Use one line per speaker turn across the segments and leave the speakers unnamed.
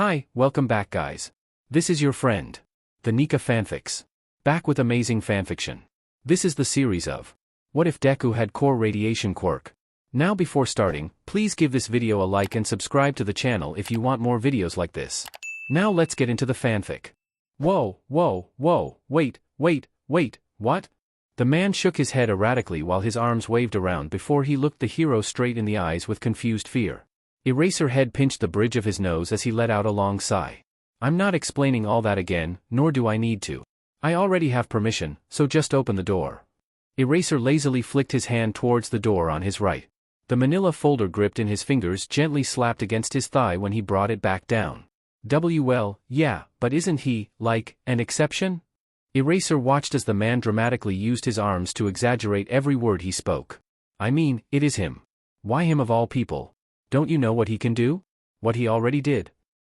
Hi, welcome back guys. This is your friend, the Nika Fanfics. Back with amazing fanfiction. This is the series of What if Deku had core radiation quirk? Now before starting, please give this video a like and subscribe to the channel if you want more videos like this. Now let's get into the fanfic. Whoa, wait, what? The man shook his head erratically while his arms waved around before he looked the hero straight in the eyes with confused fear. Eraserhead pinched the bridge of his nose as he let out a long sigh. I'm not explaining all that again, nor do I need to. I already have permission, so just open the door. Eraser lazily flicked his hand towards the door on his right. The manila folder gripped in his fingers gently slapped against his thigh when he brought it back down. Well, yeah, but isn't he, like, an exception? Eraser watched as the man dramatically used his arms to exaggerate every word he spoke. I mean, it is him. Why him of all people? Don't you know what he can do? What he already did?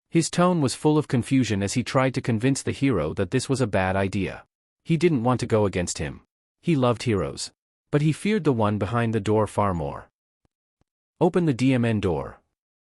His tone was full of confusion as he tried to convince the hero that this was a bad idea. He didn't want to go against him. He loved heroes. But he feared the one behind the door far more. Open the DMN door.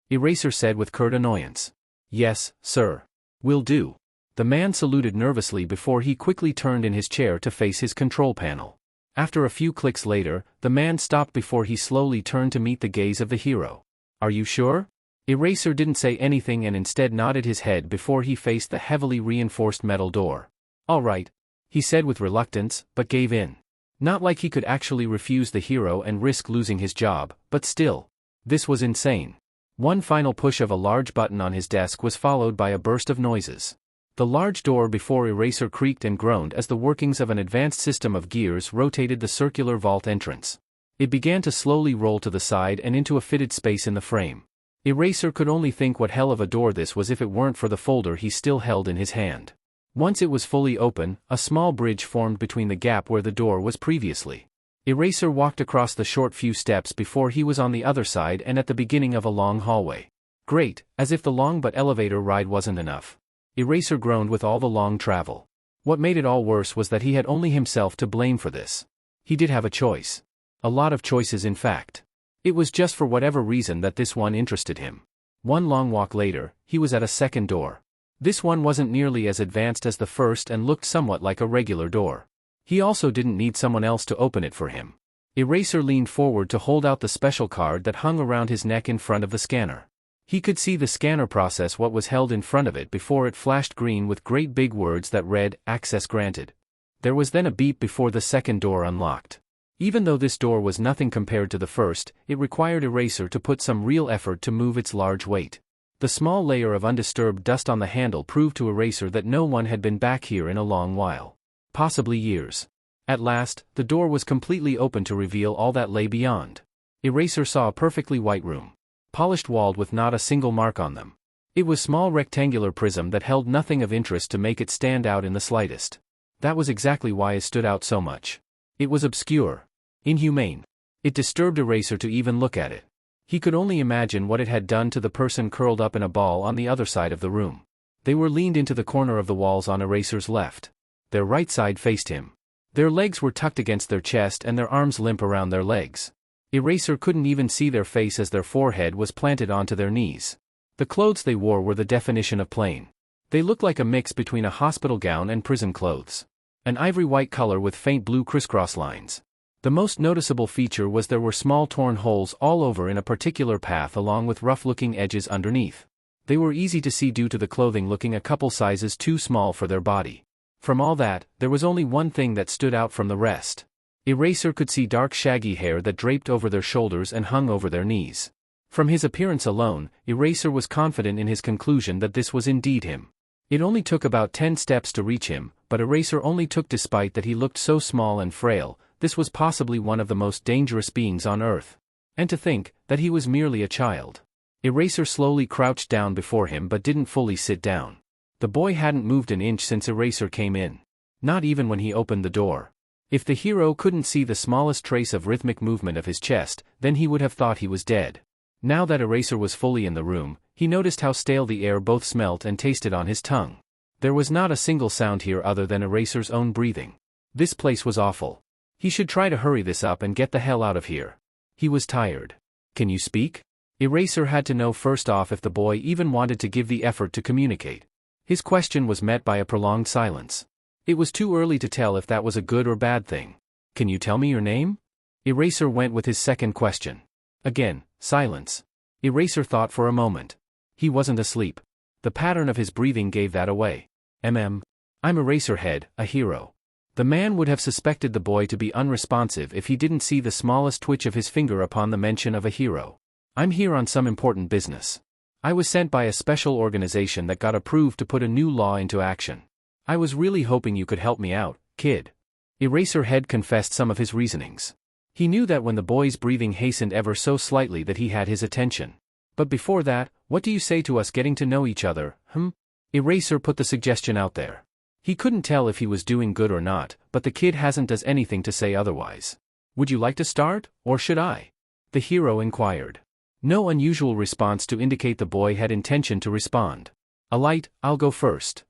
Eraser said with curt annoyance. Yes, sir. Will do. The man saluted nervously before he quickly turned in his chair to face his control panel. After a few clicks later, the man stopped before he slowly turned to meet the gaze of the hero. Are you sure? Eraser didn't say anything and instead nodded his head before he faced the heavily reinforced metal door. All right, he said with reluctance, but gave in. Not like he could actually refuse the hero and risk losing his job, but still. This was insane. One final push of a large button on his desk was followed by a burst of noises. The large door before Eraser creaked and groaned as the workings of an advanced system of gears rotated the circular vault entrance. It began to slowly roll to the side and into a fitted space in the frame. Eraser could only think what hell of a door this was if it weren't for the folder he still held in his hand. Once it was fully open, a small bridge formed between the gap where the door was previously. Eraser walked across the short few steps before he was on the other side and at the beginning of a long hallway. Great, as if the long but elevator ride wasn't enough. Eraser groaned with all the long travel. What made it all worse was that he had only himself to blame for this. He did have a choice. A lot of choices in fact. It was just for whatever reason that this one interested him. One long walk later, he was at a second door. This one wasn't nearly as advanced as the first and looked somewhat like a regular door. He also didn't need someone else to open it for him. Eraser leaned forward to hold out the special card that hung around his neck in front of the scanner. He could see the scanner process what was held in front of it before it flashed green with great big words that read, "Access granted." There was then a beep before the second door unlocked. Even though this door was nothing compared to the first, it required Eraser to put some real effort to move its large weight. The small layer of undisturbed dust on the handle proved to Eraser that no one had been back here in a long while. Possibly years. At last, the door was completely open to reveal all that lay beyond. Eraser saw a perfectly white room. Polished walled with not a single mark on them. It was a small rectangular prism that held nothing of interest to make it stand out in the slightest. That was exactly why it stood out so much. It was obscure. Inhumane. It disturbed Eraser to even look at it. He could only imagine what it had done to the person curled up in a ball on the other side of the room. They were leaned into the corner of the walls on Eraser's left. Their right side faced him. Their legs were tucked against their chest and their arms limp around their legs. Eraser couldn't even see their face as their forehead was planted onto their knees. The clothes they wore were the definition of plain. They looked like a mix between a hospital gown and prison clothes. An ivory white color with faint blue crisscross lines. The most noticeable feature was there were small torn holes all over in a particular path along with rough-looking edges underneath. They were easy to see due to the clothing looking a couple sizes too small for their body. From all that, there was only one thing that stood out from the rest. Eraser could see dark shaggy hair that draped over their shoulders and hung over their knees. From his appearance alone, Eraser was confident in his conclusion that this was indeed him. It only took about 10 steps to reach him, but Eraser only took despite that he looked so small and frail. This was possibly one of the most dangerous beings on Earth. And to think that he was merely a child. Eraser slowly crouched down before him but didn't fully sit down. The boy hadn't moved an inch since Eraser came in. Not even when he opened the door. If the hero couldn't see the smallest trace of rhythmic movement of his chest, then he would have thought he was dead. Now that Eraser was fully in the room, he noticed how stale the air both smelt and tasted on his tongue. There was not a single sound here other than Eraser's own breathing. This place was awful. He should try to hurry this up and get the hell out of here. He was tired. Can you speak? Eraser had to know first off if the boy even wanted to give the effort to communicate. His question was met by a prolonged silence. It was too early to tell if that was a good or bad thing. Can you tell me your name? Eraser went with his second question. Again, silence. Eraser thought for a moment. He wasn't asleep. The pattern of his breathing gave that away. I'm Eraserhead, a hero. The man would have suspected the boy to be unresponsive if he didn't see the smallest twitch of his finger upon the mention of a hero. I'm here on some important business. I was sent by a special organization that got approved to put a new law into action. I was really hoping you could help me out, kid. Eraserhead confessed some of his reasonings. He knew that when the boy's breathing hastened ever so slightly that he had his attention. But before that, what do you say to us getting to know each other, Eraser put the suggestion out there. He couldn't tell if he was doing good or not, but the kid hasn't does anything to say otherwise. Would you like to start, or should I? The hero inquired. No unusual response to indicate the boy had intention to respond. A light, I'll go first.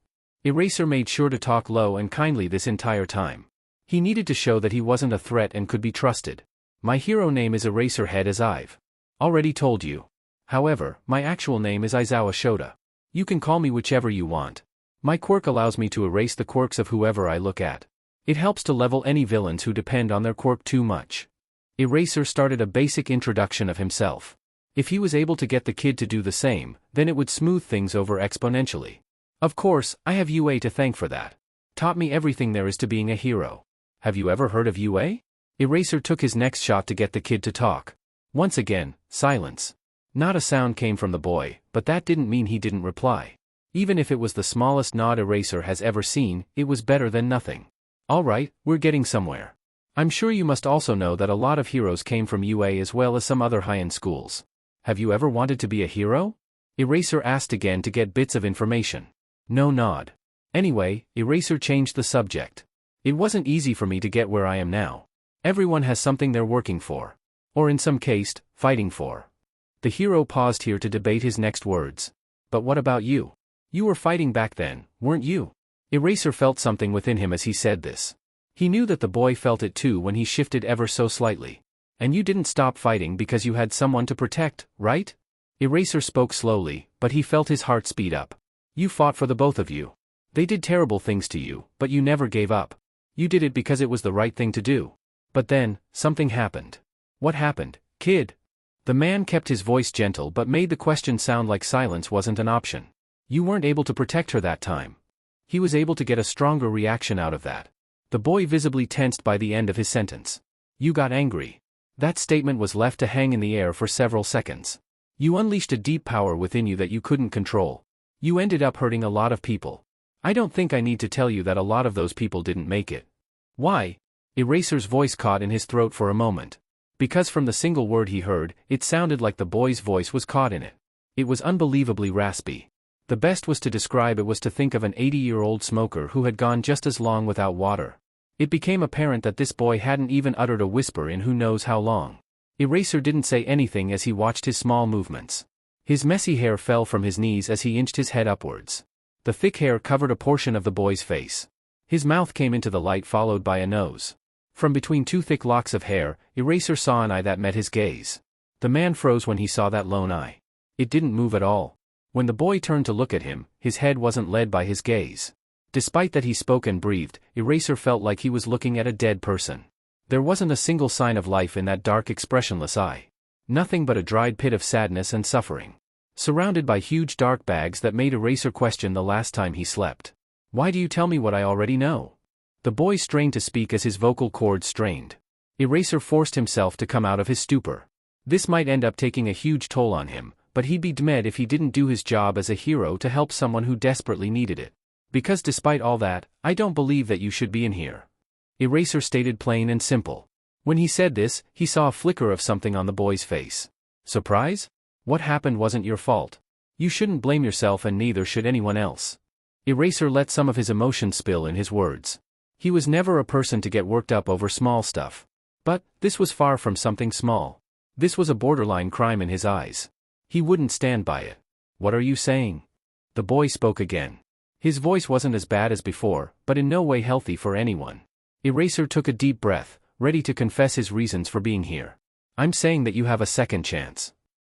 Eraser made sure to talk low and kindly this entire time. He needed to show that he wasn't a threat and could be trusted. My hero name is Eraserhead, as I've already told you. However, my actual name is Aizawa Shota. You can call me whichever you want. My quirk allows me to erase the quirks of whoever I look at. It helps to level any villains who depend on their quirk too much. Eraser started a basic introduction of himself. If he was able to get the kid to do the same, then it would smooth things over exponentially. Of course, I have UA to thank for that. Taught me everything there is to being a hero. Have you ever heard of UA? Eraser took his next shot to get the kid to talk. Once again, silence. Not a sound came from the boy, but that didn't mean he didn't reply. Even if it was the smallest nod Eraser has ever seen, it was better than nothing. All right, we're getting somewhere. I'm sure you must also know that a lot of heroes came from UA as well as some other high-end schools. Have you ever wanted to be a hero? Eraser asked again to get bits of information. No nod. Anyway, Eraser changed the subject. It wasn't easy for me to get where I am now. Everyone has something they're working for. Or in some case, fighting for. The hero paused here to debate his next words. But what about you? You were fighting back then, weren't you? Eraser felt something within him as he said this. He knew that the boy felt it too when he shifted ever so slightly. And you didn't stop fighting because you had someone to protect, right? Eraser spoke slowly, but he felt his heart speed up. You fought for the both of you. They did terrible things to you, but you never gave up. You did it because it was the right thing to do. But then, something happened. What happened, kid? The man kept his voice gentle but made the question sound like silence wasn't an option. You weren't able to protect her that time. He was able to get a stronger reaction out of that. The boy visibly tensed by the end of his sentence. You got angry. That statement was left to hang in the air for several seconds. You unleashed a deep power within you that you couldn't control. You ended up hurting a lot of people. I don't think I need to tell you that a lot of those people didn't make it. Why? Eraser's voice caught in his throat for a moment. Because from the single word he heard, it sounded like the boy's voice was caught in it. It was unbelievably raspy. The best was to describe it was to think of an 80-year-old smoker who had gone just as long without water. It became apparent that this boy hadn't even uttered a whisper in who knows how long. Eraser didn't say anything as he watched his small movements. His messy hair fell from his knees as he inched his head upwards. The thick hair covered a portion of the boy's face. His mouth came into the light followed by a nose. From between two thick locks of hair, Eraser saw an eye that met his gaze. The man froze when he saw that lone eye. It didn't move at all. When the boy turned to look at him, his head wasn't led by his gaze. Despite that he spoke and breathed, Eraser felt like he was looking at a dead person. There wasn't a single sign of life in that dark expressionless eye. Nothing but a dried pit of sadness and suffering. Surrounded by huge dark bags that made Eraser question the last time he slept. Why do you tell me what I already know? The boy strained to speak as his vocal cords strained. Eraser forced himself to come out of his stupor. This might end up taking a huge toll on him, but he'd be dead if he didn't do his job as a hero to help someone who desperately needed it. Because despite all that, I don't believe that you should be in here. Eraser stated plain and simple. When he said this, he saw a flicker of something on the boy's face. Surprise? What happened wasn't your fault. You shouldn't blame yourself and neither should anyone else. Eraser let some of his emotion spill in his words. He was never a person to get worked up over small stuff. But, this was far from something small. This was a borderline crime in his eyes. He wouldn't stand by it. What are you saying? The boy spoke again. His voice wasn't as bad as before, but in no way healthy for anyone. Eraser took a deep breath, ready to confess his reasons for being here. I'm saying that you have a second chance.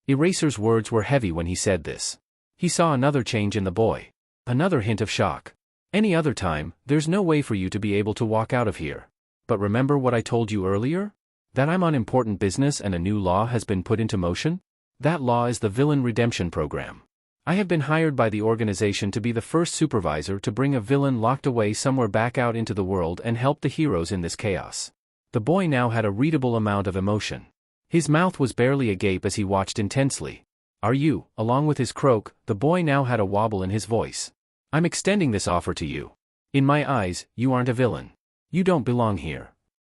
Eraser's words were heavy when he said this. He saw another change in the boy. Another hint of shock. Any other time, there's no way for you to be able to walk out of here. But remember what I told you earlier? That I'm on important business and a new law has been put into motion? That law is the Villain Redemption Program. I have been hired by the organization to be the first supervisor to bring a villain locked away somewhere back out into the world and help the heroes in this chaos. The boy now had a readable amount of emotion. His mouth was barely agape as he watched intensely. Are you, along with his croak, the boy now had a wobble in his voice. I'm extending this offer to you. In my eyes, you aren't a villain. You don't belong here.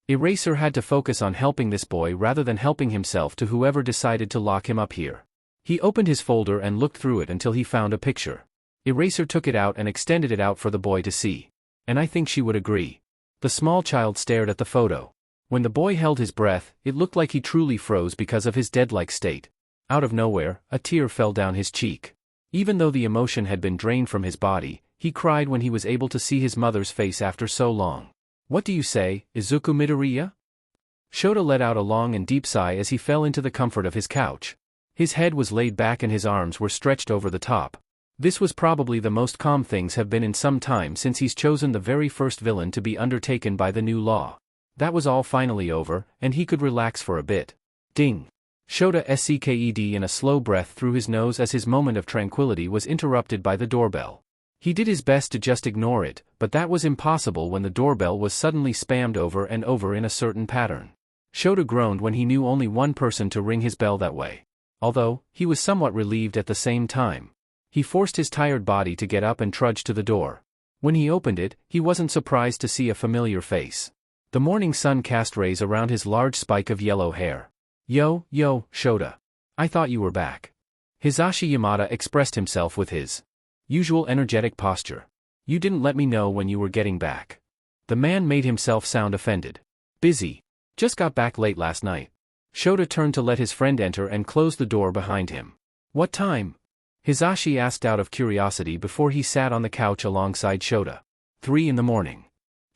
Eraser had to focus on helping this boy rather than helping himself to whoever decided to lock him up here. He opened his folder and looked through it until he found a picture. Eraser took it out and extended it out for the boy to see. And I think she would agree. The small child stared at the photo. When the boy held his breath, it looked like he truly froze because of his dead-like state. Out of nowhere, a tear fell down his cheek. Even though the emotion had been drained from his body, he cried when he was able to see his mother's face after so long. What do you say, Izuku Midoriya? Shota let out a long and deep sigh as he fell into the comfort of his couch. His head was laid back and his arms were stretched over the top. This was probably the most calm things have been in some time since he's chosen the very first villain to be undertaken by the new law. That was all finally over, and he could relax for a bit. Ding! Shota sked in a slow breath through his nose as his moment of tranquility was interrupted by the doorbell. He did his best to just ignore it, but that was impossible when the doorbell was suddenly spammed over and over in a certain pattern. Shota groaned when he knew only one person to ring his bell that way. Although, he was somewhat relieved at the same time. He forced his tired body to get up and trudge to the door. When he opened it, he wasn't surprised to see a familiar face. The morning sun cast rays around his large spike of yellow hair. Yo, Shota. I thought you were back. Hisashi Yamada expressed himself with his usual energetic posture. You didn't let me know when you were getting back. The man made himself sound offended. Busy. Just got back late last night. Shota turned to let his friend enter and closed the door behind him. What time? Hisashi asked out of curiosity before he sat on the couch alongside Shota. 3 in the morning.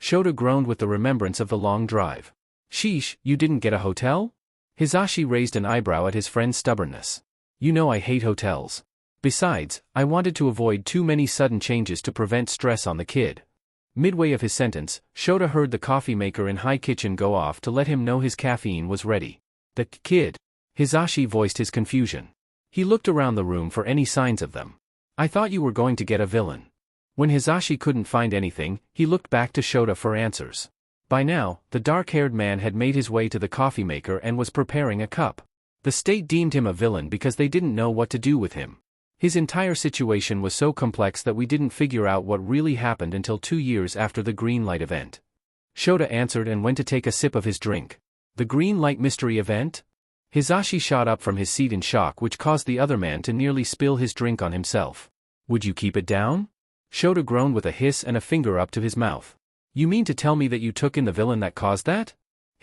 Shota groaned with the remembrance of the long drive. Sheesh, you didn't get a hotel? Hisashi raised an eyebrow at his friend's stubbornness. You know I hate hotels. Besides, I wanted to avoid too many sudden changes to prevent stress on the kid. Midway of his sentence, Shota heard the coffee maker in high kitchen go off to let him know his caffeine was ready. The kid. Hisashi voiced his confusion. He looked around the room for any signs of them. I thought you were going to get a villain. When Hisashi couldn't find anything, he looked back to Shota for answers. By now, the dark-haired man had made his way to the coffee maker and was preparing a cup. The state deemed him a villain because they didn't know what to do with him. His entire situation was so complex that we didn't figure out what really happened until 2 years after the green light event. Shota answered and went to take a sip of his drink. The green light mystery event? Hisashi shot up from his seat in shock, which caused the other man to nearly spill his drink on himself. Would you keep it down? Shota groaned with a hiss and a finger up to his mouth. You mean to tell me that you took in the villain that caused that?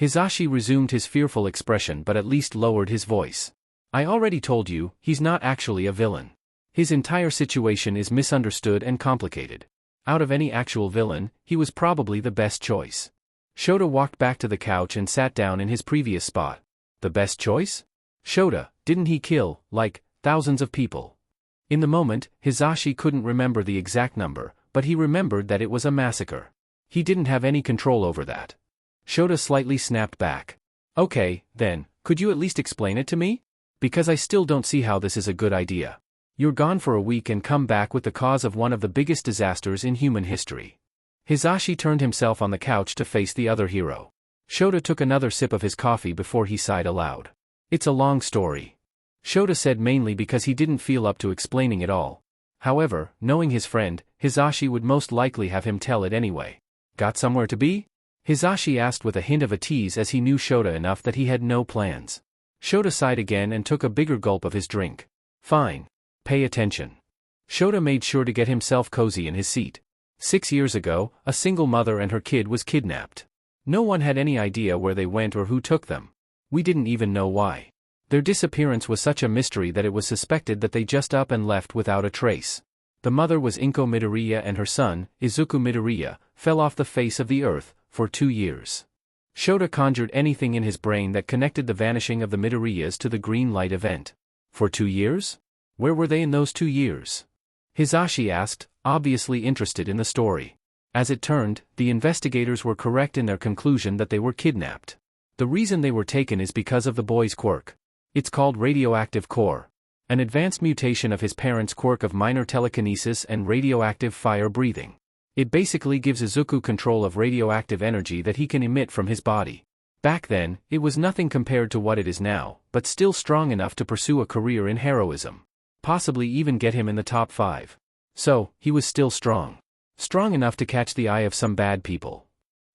Hisashi resumed his fearful expression but at least lowered his voice. I already told you, he's not actually a villain. His entire situation is misunderstood and complicated. Out of any actual villain, he was probably the best choice. Shota walked back to the couch and sat down in his previous spot. The best choice? Shota, didn't he kill, like, thousands of people? In the moment, Hisashi couldn't remember the exact number, but he remembered that it was a massacre. He didn't have any control over that. Shota slightly snapped back. Okay, then, could you at least explain it to me? Because I still don't see how this is a good idea. You're gone for a week and come back with the cause of one of the biggest disasters in human history. Hisashi turned himself on the couch to face the other hero. Shota took another sip of his coffee before he sighed aloud. It's a long story. Shota said mainly because he didn't feel up to explaining it all. However, knowing his friend, Hisashi would most likely have him tell it anyway. Got somewhere to be? Hisashi asked with a hint of a tease as he knew Shota enough that he had no plans. Shota sighed again and took a bigger gulp of his drink. Fine. Pay attention. Shota made sure to get himself cozy in his seat. 6 years ago, a single mother and her kid was kidnapped. No one had any idea where they went or who took them. We didn't even know why. Their disappearance was such a mystery that it was suspected that they just up and left without a trace. The mother was Inko Midoriya and her son, Izuku Midoriya, fell off the face of the earth, for 2 years. Shota conjured anything in his brain that connected the vanishing of the Midoriyas to the green light event. For 2 years? Where were they in those 2 years? Hisashi asked, obviously interested in the story. As it turned, the investigators were correct in their conclusion that they were kidnapped. The reason they were taken is because of the boy's quirk. It's called radioactive core. An advanced mutation of his parents' quirk of minor telekinesis and radioactive fire breathing. It basically gives Izuku control of radioactive energy that he can emit from his body. Back then, it was nothing compared to what it is now, but still strong enough to pursue a career in heroism. Possibly even get him in the top 5. So, he was still strong. Strong enough to catch the eye of some bad people.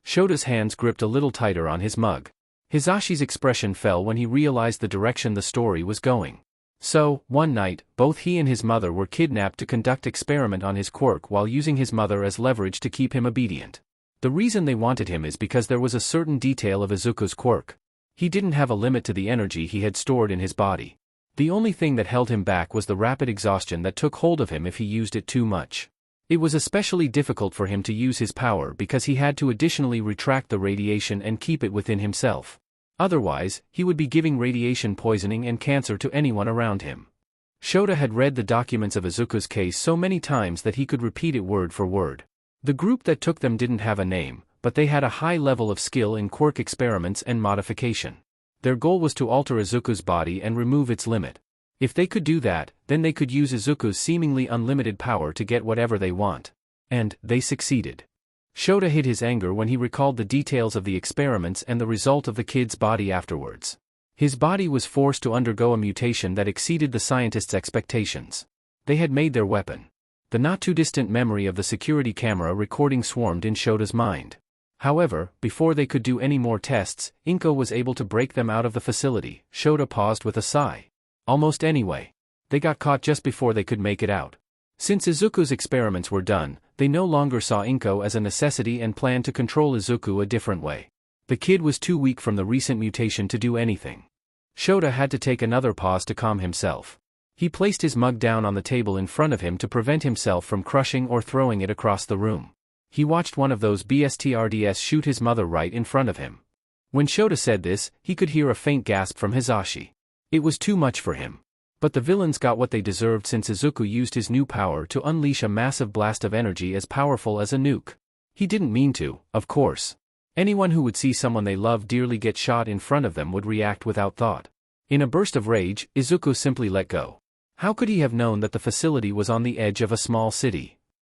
Shota's hands gripped a little tighter on his mug. Hisashi's expression fell when he realized the direction the story was going. So, one night, both he and his mother were kidnapped to conduct experiment on his quirk while using his mother as leverage to keep him obedient. The reason they wanted him is because there was a certain detail of Izuku's quirk. He didn't have a limit to the energy he had stored in his body. The only thing that held him back was the rapid exhaustion that took hold of him if he used it too much. It was especially difficult for him to use his power because he had to additionally retract the radiation and keep it within himself. Otherwise, he would be giving radiation poisoning and cancer to anyone around him. Shota had read the documents of Izuku's case so many times that he could repeat it word for word. The group that took them didn't have a name, but they had a high level of skill in quirk experiments and modification. Their goal was to alter Izuku's body and remove its limit. If they could do that, then they could use Izuku's seemingly unlimited power to get whatever they want. And they succeeded. Shota hid his anger when he recalled the details of the experiments and the result of the kid's body afterwards. His body was forced to undergo a mutation that exceeded the scientists' expectations. They had made their weapon. The not-too-distant memory of the security camera recording swarmed in Shota's mind. However, before they could do any more tests, Inko was able to break them out of the facility. Shota paused with a sigh. Almost anyway. They got caught just before they could make it out. Since Izuku's experiments were done, they no longer saw Inko as a necessity and planned to control Izuku a different way. The kid was too weak from the recent mutation to do anything. Shota had to take another pause to calm himself. He placed his mug down on the table in front of him to prevent himself from crushing or throwing it across the room. He watched one of those BSTRDS shoot his mother right in front of him. When Shota said this, he could hear a faint gasp from Hisashi. It was too much for him. But the villains got what they deserved since Izuku used his new power to unleash a massive blast of energy as powerful as a nuke. He didn't mean to, of course. Anyone who would see someone they loved dearly get shot in front of them would react without thought. In a burst of rage, Izuku simply let go. How could he have known that the facility was on the edge of a small city?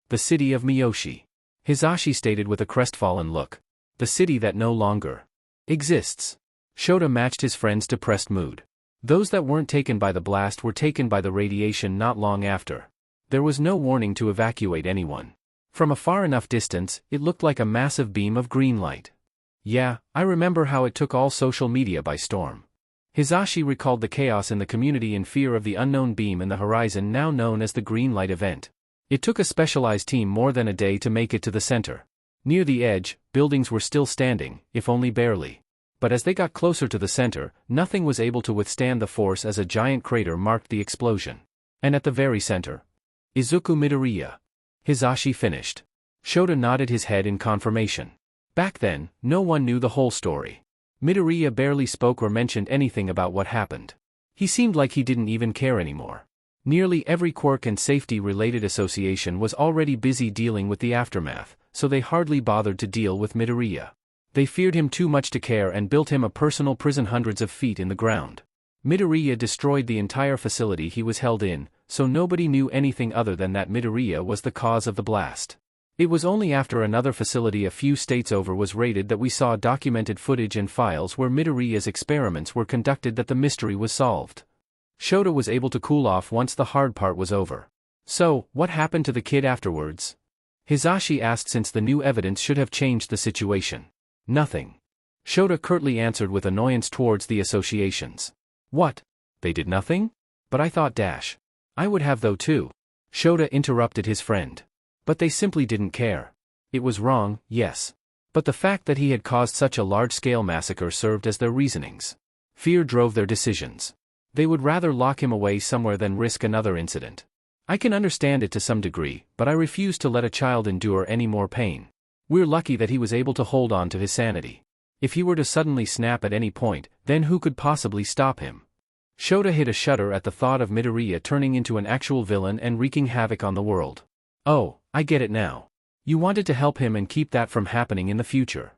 The city of Miyoshi. Hisashi stated with a crestfallen look. The city that no longer exists. Shota matched his friend's depressed mood. Those that weren't taken by the blast were taken by the radiation not long after. There was no warning to evacuate anyone. From a far enough distance, it looked like a massive beam of green light. Yeah, I remember how it took all social media by storm. Hisashi recalled the chaos in the community in fear of the unknown beam in the horizon now known as the green light event. It took a specialized team more than a day to make it to the center. Near the edge, buildings were still standing, if only barely. But as they got closer to the center, nothing was able to withstand the force as a giant crater marked the explosion. And at the very center, Izuku Midoriya. Hisashi finished. Shota nodded his head in confirmation. Back then, no one knew the whole story. Midoriya barely spoke or mentioned anything about what happened. He seemed like he didn't even care anymore. Nearly every quirk and safety-related association was already busy dealing with the aftermath, so they hardly bothered to deal with Midoriya. They feared him too much to care and built him a personal prison hundreds of feet in the ground. Midoriya destroyed the entire facility he was held in, so nobody knew anything other than that Midoriya was the cause of the blast. It was only after another facility a few states over was raided that we saw documented footage and files where Midoriya's experiments were conducted that the mystery was solved. Shota was able to cool off once the hard part was over. So, what happened to the kid afterwards? Hisashi asked since the new evidence should have changed the situation. Nothing. Shota curtly answered with annoyance towards the associations. What? They did nothing? But I thought I would have though too. Shota interrupted his friend. But they simply didn't care. It was wrong, yes. But the fact that he had caused such a large-scale massacre served as their reasonings. Fear drove their decisions. They would rather lock him away somewhere than risk another incident. I can understand it to some degree, but I refuse to let a child endure any more pain. We're lucky that he was able to hold on to his sanity. If he were to suddenly snap at any point, then who could possibly stop him? Shota hit a shudder at the thought of Midoriya turning into an actual villain and wreaking havoc on the world. Oh, I get it now. You wanted to help him and keep that from happening in the future.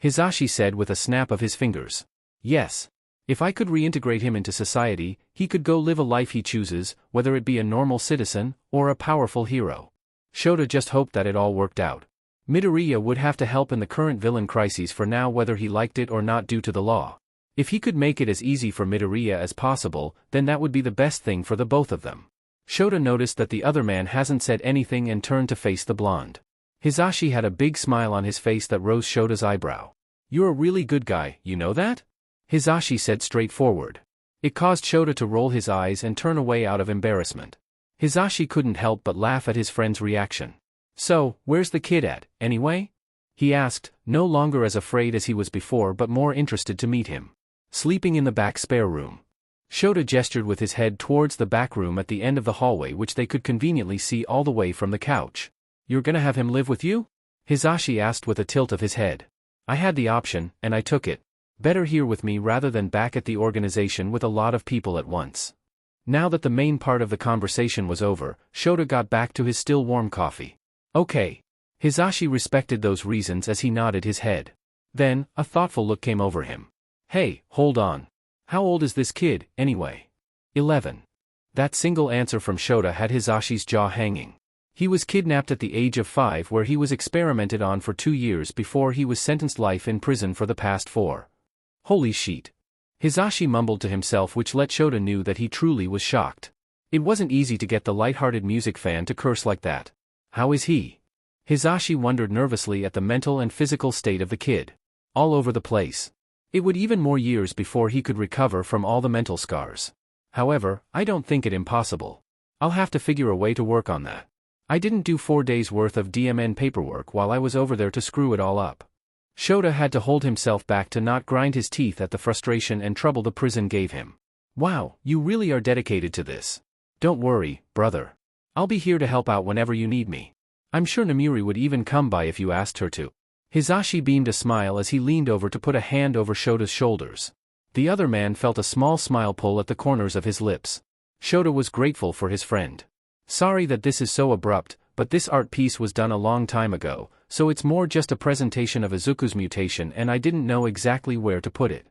Hisashi said with a snap of his fingers. Yes. If I could reintegrate him into society, he could go live a life he chooses, whether it be a normal citizen, or a powerful hero. Shota just hoped that it all worked out. Midoriya would have to help in the current villain crises for now whether he liked it or not due to the law. If he could make it as easy for Midoriya as possible, then that would be the best thing for the both of them. Shota noticed that the other man hasn't said anything and turned to face the blonde. Hisashi had a big smile on his face that rose Shota's eyebrow. You're a really good guy, you know that? Hisashi said straightforward. It caused Shota to roll his eyes and turn away out of embarrassment. Hisashi couldn't help but laugh at his friend's reaction. So, where's the kid at, anyway? He asked, no longer as afraid as he was before but more interested to meet him. Sleeping in the back spare room. Shota gestured with his head towards the back room at the end of the hallway which they could conveniently see all the way from the couch. You're gonna have him live with you? Hisashi asked with a tilt of his head. I had the option, and I took it. Better here with me rather than back at the organization with a lot of people at once. Now that the main part of the conversation was over, Shota got back to his still warm coffee. Okay. Hisashi respected those reasons as he nodded his head. Then, a thoughtful look came over him. Hey, hold on. How old is this kid, anyway? 11. That single answer from Shota had Hisashi's jaw hanging. He was kidnapped at the age of 5 where he was experimented on for 2 years before he was sentenced life in prison for the past 4. Holy shit. Hisashi mumbled to himself which let Shota knew that he truly was shocked. It wasn't easy to get the light-hearted music fan to curse like that. How is he? Hisashi wondered nervously at the mental and physical state of the kid. All over the place. It would even more years before he could recover from all the mental scars. However, I don't think it impossible. I'll have to figure a way to work on that. I didn't do 4 days worth of DMN paperwork while I was over there to screw it all up. Shota had to hold himself back to not grind his teeth at the frustration and trouble the prison gave him. Wow, you really are dedicated to this. Don't worry, brother. I'll be here to help out whenever you need me. I'm sure Namiri would even come by if you asked her to. Hisashi beamed a smile as he leaned over to put a hand over Shota's shoulders. The other man felt a small smile pull at the corners of his lips. Shota was grateful for his friend. Sorry that this is so abrupt, but this art piece was done a long time ago, so it's more just a presentation of Izuku's mutation and I didn't know exactly where to put it.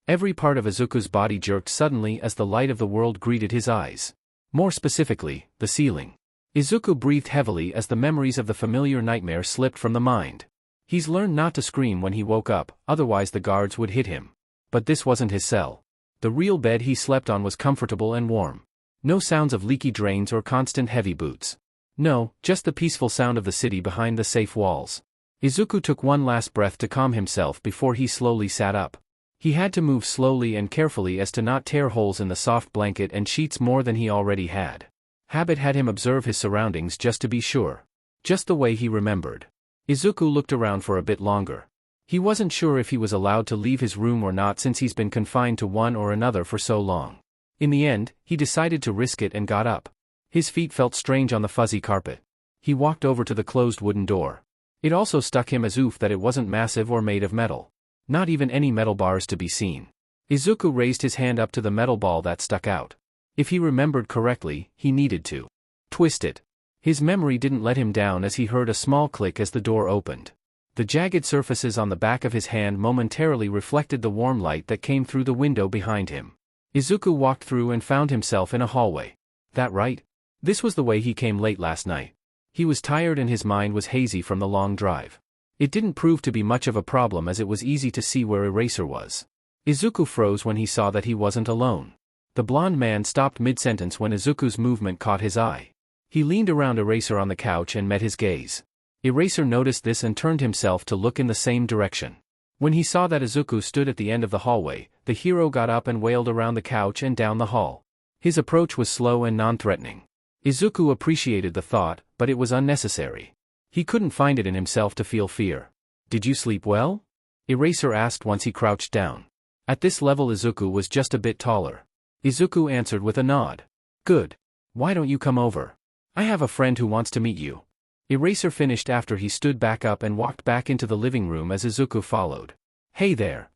Every part of Izuku's body jerked suddenly as the light of the world greeted his eyes. More specifically, the ceiling. Izuku breathed heavily as the memories of the familiar nightmare slipped from the mind. He's learned not to scream when he woke up, otherwise the guards would hit him. But this wasn't his cell. The real bed he slept on was comfortable and warm. No sounds of leaky drains or constant heavy boots. No, just the peaceful sound of the city behind the safe walls. Izuku took one last breath to calm himself before he slowly sat up. He had to move slowly and carefully as to not tear holes in the soft blanket and sheets more than he already had. Habit had him observe his surroundings just to be sure. Just the way he remembered. Izuku looked around for a bit longer. He wasn't sure if he was allowed to leave his room or not since he's been confined to one or another for so long. In the end, he decided to risk it and got up. His feet felt strange on the fuzzy carpet. He walked over to the closed wooden door. It also struck him as oof that it wasn't massive or made of metal. Not even any metal bars to be seen. Izuku raised his hand up to the metal ball that stuck out. If he remembered correctly, he needed to twist it. His memory didn't let him down as he heard a small click as the door opened. The jagged surfaces on the back of his hand momentarily reflected the warm light that came through the window behind him. Izuku walked through and found himself in a hallway. That right? This was the way he came late last night. He was tired and his mind was hazy from the long drive. It didn't prove to be much of a problem as it was easy to see where Eraser was. Izuku froze when he saw that he wasn't alone. The blonde man stopped mid-sentence when Izuku's movement caught his eye. He leaned around Eraser on the couch and met his gaze. Eraser noticed this and turned himself to look in the same direction. When he saw that Izuku stood at the end of the hallway, the hero got up and wailed around the couch and down the hall. His approach was slow and non-threatening. Izuku appreciated the thought, but it was unnecessary. He couldn't find it in himself to feel fear. Did you sleep well? Eraser asked once he crouched down. At this level Izuku was just a bit taller. Izuku answered with a nod. Good. Why don't you come over? I have a friend who wants to meet you. Eraser finished after he stood back up and walked back into the living room as Izuku followed. Hey there.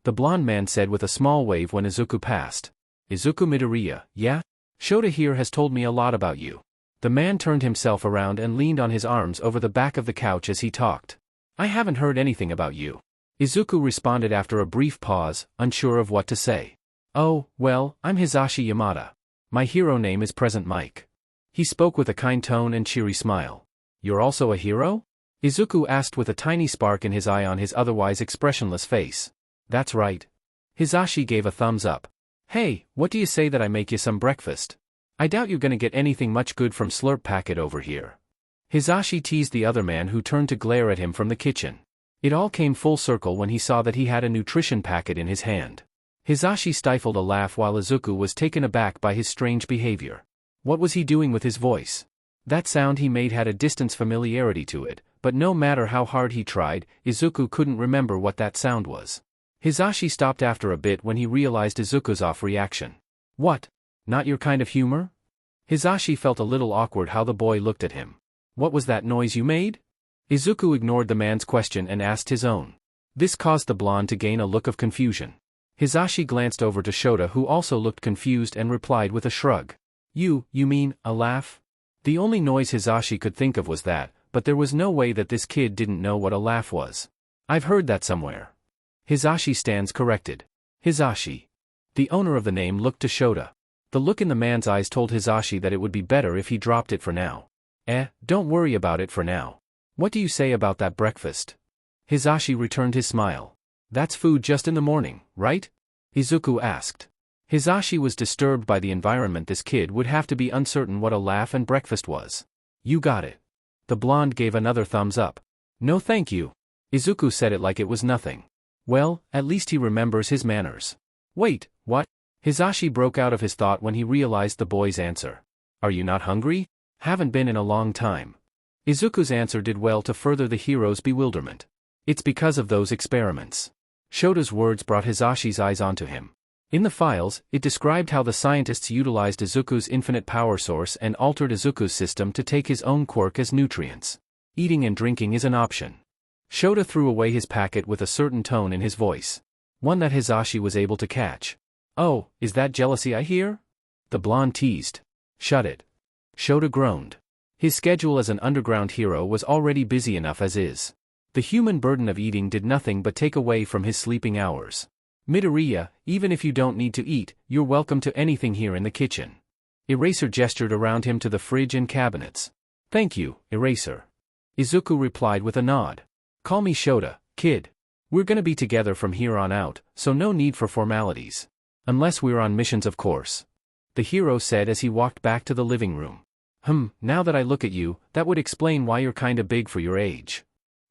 The blonde man said with a small wave when Izuku passed. Izuku Midoriya, yeah? Shota here has told me a lot about you. The man turned himself around and leaned on his arms over the back of the couch as he talked. I haven't heard anything about you. Izuku responded after a brief pause, unsure of what to say. Oh, well, I'm Hisashi Yamada. My hero name is Present Mike. He spoke with a kind tone and cheery smile. You're also a hero? Izuku asked with a tiny spark in his eye on his otherwise expressionless face. That's right. Hisashi gave a thumbs up. Hey, what do you say that I make you some breakfast? I doubt you're gonna get anything much good from Slurp Packet over here. Hisashi teased the other man who turned to glare at him from the kitchen. It all came full circle when he saw that he had a nutrition packet in his hand. Hisashi stifled a laugh while Izuku was taken aback by his strange behavior. What was he doing with his voice? That sound he made had a distant familiarity to it, but no matter how hard he tried, Izuku couldn't remember what that sound was. Hisashi stopped after a bit when he realized Izuku's off reaction. What? Not your kind of humor? Hisashi felt a little awkward how the boy looked at him. What was that noise you made? Izuku ignored the man's question and asked his own. This caused the blonde to gain a look of confusion. Hisashi glanced over to Shota, who also looked confused, and replied with a shrug. You mean, a laugh? The only noise Hisashi could think of was that, but there was no way that this kid didn't know what a laugh was. I've heard that somewhere. Hisashi stands corrected. Hisashi. The owner of the name looked to Shota. The look in the man's eyes told Hisashi that it would be better if he dropped it for now. Don't worry about it for now. What do you say about that breakfast? Hisashi returned his smile. That's food just in the morning, right? Izuku asked. Hisashi was disturbed by the environment. This kid would have to be uncertain what a laugh and breakfast was. You got it. The blonde gave another thumbs up. No thank you. Izuku said it like it was nothing. Well, at least he remembers his manners. Wait, what? Hisashi broke out of his thought when he realized the boy's answer. Are you not hungry? Haven't been in a long time. Izuku's answer did well to further the hero's bewilderment. It's because of those experiments. Shota's words brought Hisashi's eyes onto him. In the files, it described how the scientists utilized Izuku's infinite power source and altered Izuku's system to take his own quirk as nutrients. Eating and drinking is an option. Shota threw away his packet with a certain tone in his voice. One that Hisashi was able to catch. Oh, is that jealousy I hear? The blonde teased. Shut it. Shota groaned. His schedule as an underground hero was already busy enough as is. The human burden of eating did nothing but take away from his sleeping hours. Midoriya, even if you don't need to eat, you're welcome to anything here in the kitchen. Eraser gestured around him to the fridge and cabinets. Thank you, Eraser. Izuku replied with a nod. Call me Shota, kid. We're gonna be together from here on out, so no need for formalities. Unless we're on missions, of course. The hero said as he walked back to the living room. Now that I look at you, that would explain why you're kinda big for your age.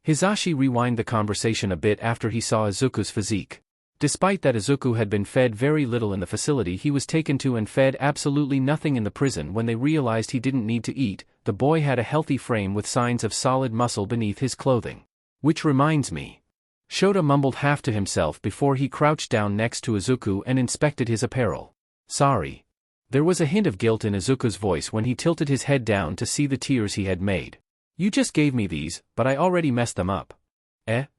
Hisashi rewound the conversation a bit after he saw Izuku's physique. Despite that Izuku had been fed very little in the facility he was taken to and fed absolutely nothing in the prison, when they realized he didn't need to eat, the boy had a healthy frame with signs of solid muscle beneath his clothing. Which reminds me. Shota mumbled half to himself before he crouched down next to Izuku and inspected his apparel. Sorry. There was a hint of guilt in Izuku's voice when he tilted his head down to see the tears he had made. You just gave me these, but I already messed them up.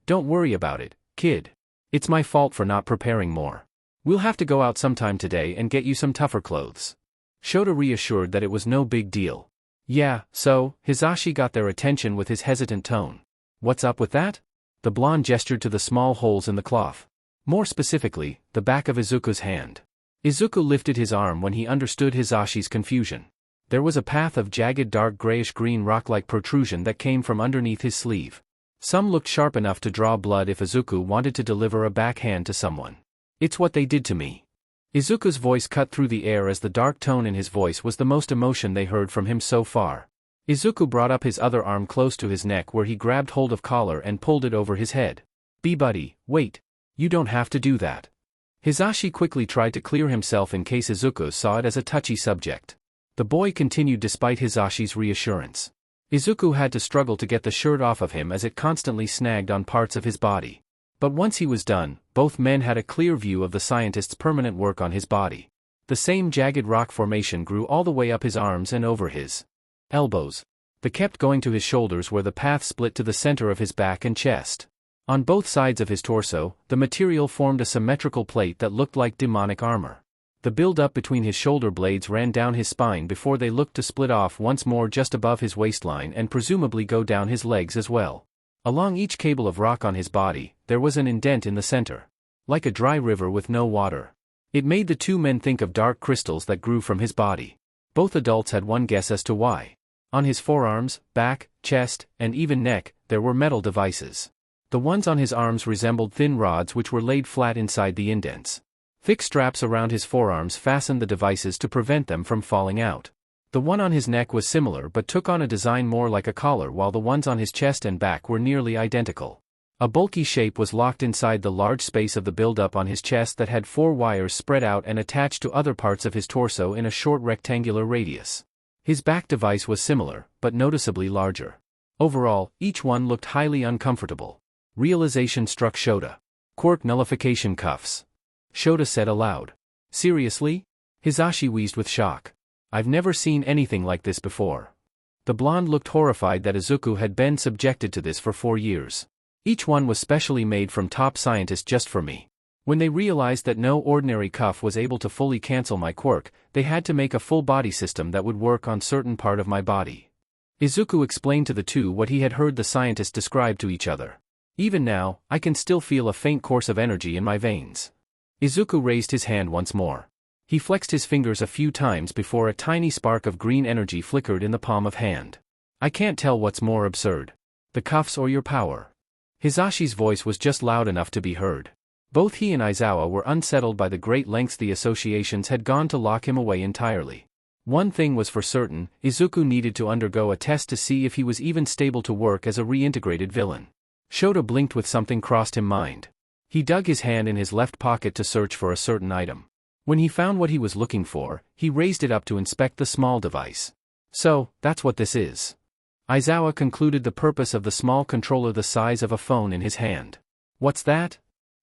Don't worry about it, kid. It's my fault for not preparing more. We'll have to go out sometime today and get you some tougher clothes. Shota reassured that it was no big deal. Yeah, so, Hisashi got their attention with his hesitant tone. What's up with that? The blonde gestured to the small holes in the cloth. More specifically, the back of Izuku's hand. Izuku lifted his arm when he understood Hisashi's confusion. There was a path of jagged dark grayish-green rock-like protrusion that came from underneath his sleeve. Some looked sharp enough to draw blood if Izuku wanted to deliver a backhand to someone. It's what they did to me. Izuku's voice cut through the air as the dark tone in his voice was the most emotion they heard from him so far. Izuku brought up his other arm close to his neck where he grabbed hold of collar and pulled it over his head. Buddy, wait. You don't have to do that. Hisashi quickly tried to clear himself in case Izuku saw it as a touchy subject. The boy continued despite Hisashi's reassurance. Izuku had to struggle to get the shirt off of him as it constantly snagged on parts of his body. But once he was done, both men had a clear view of the scientist's permanent work on his body. The same jagged rock formation grew all the way up his arms and over his elbows. They kept going to his shoulders where the path split to the center of his back and chest. On both sides of his torso, the material formed a symmetrical plate that looked like demonic armor. The build-up between his shoulder blades ran down his spine before they looked to split off once more just above his waistline and presumably go down his legs as well. Along each cable of rock on his body, there was an indent in the center. Like a dry river with no water. It made the two men think of dark crystals that grew from his body. Both adults had one guess as to why. On his forearms, back, chest, and even neck, there were metal devices. The ones on his arms resembled thin rods which were laid flat inside the indents. Thick straps around his forearms fastened the devices to prevent them from falling out. The one on his neck was similar but took on a design more like a collar, while the ones on his chest and back were nearly identical. A bulky shape was locked inside the large space of the buildup on his chest that had 4 wires spread out and attached to other parts of his torso in a short rectangular radius. His back device was similar, but noticeably larger. Overall, each one looked highly uncomfortable. Realization struck Shota. Quirk nullification cuffs. Shota said aloud. Seriously? Hisashi wheezed with shock. I've never seen anything like this before. The blonde looked horrified that Izuku had been subjected to this for 4 years. Each one was specially made from top scientists just for me. When they realized that no ordinary cuff was able to fully cancel my quirk, they had to make a full body system that would work on certain part of my body. Izuku explained to the two what he had heard the scientists describe to each other. Even now, I can still feel a faint course of energy in my veins. Izuku raised his hand once more. He flexed his fingers a few times before a tiny spark of green energy flickered in the palm of hand. I can't tell what's more absurd. The cuffs or your power. Hisashi's voice was just loud enough to be heard. Both he and Aizawa were unsettled by the great lengths the associations had gone to lock him away entirely. One thing was for certain, Izuku needed to undergo a test to see if he was even stable to work as a reintegrated villain. Shota blinked with something crossed his mind. He dug his hand in his left pocket to search for a certain item. When he found what he was looking for, he raised it up to inspect the small device. So, that's what this is. Aizawa concluded the purpose of the small controller the size of a phone in his hand. What's that?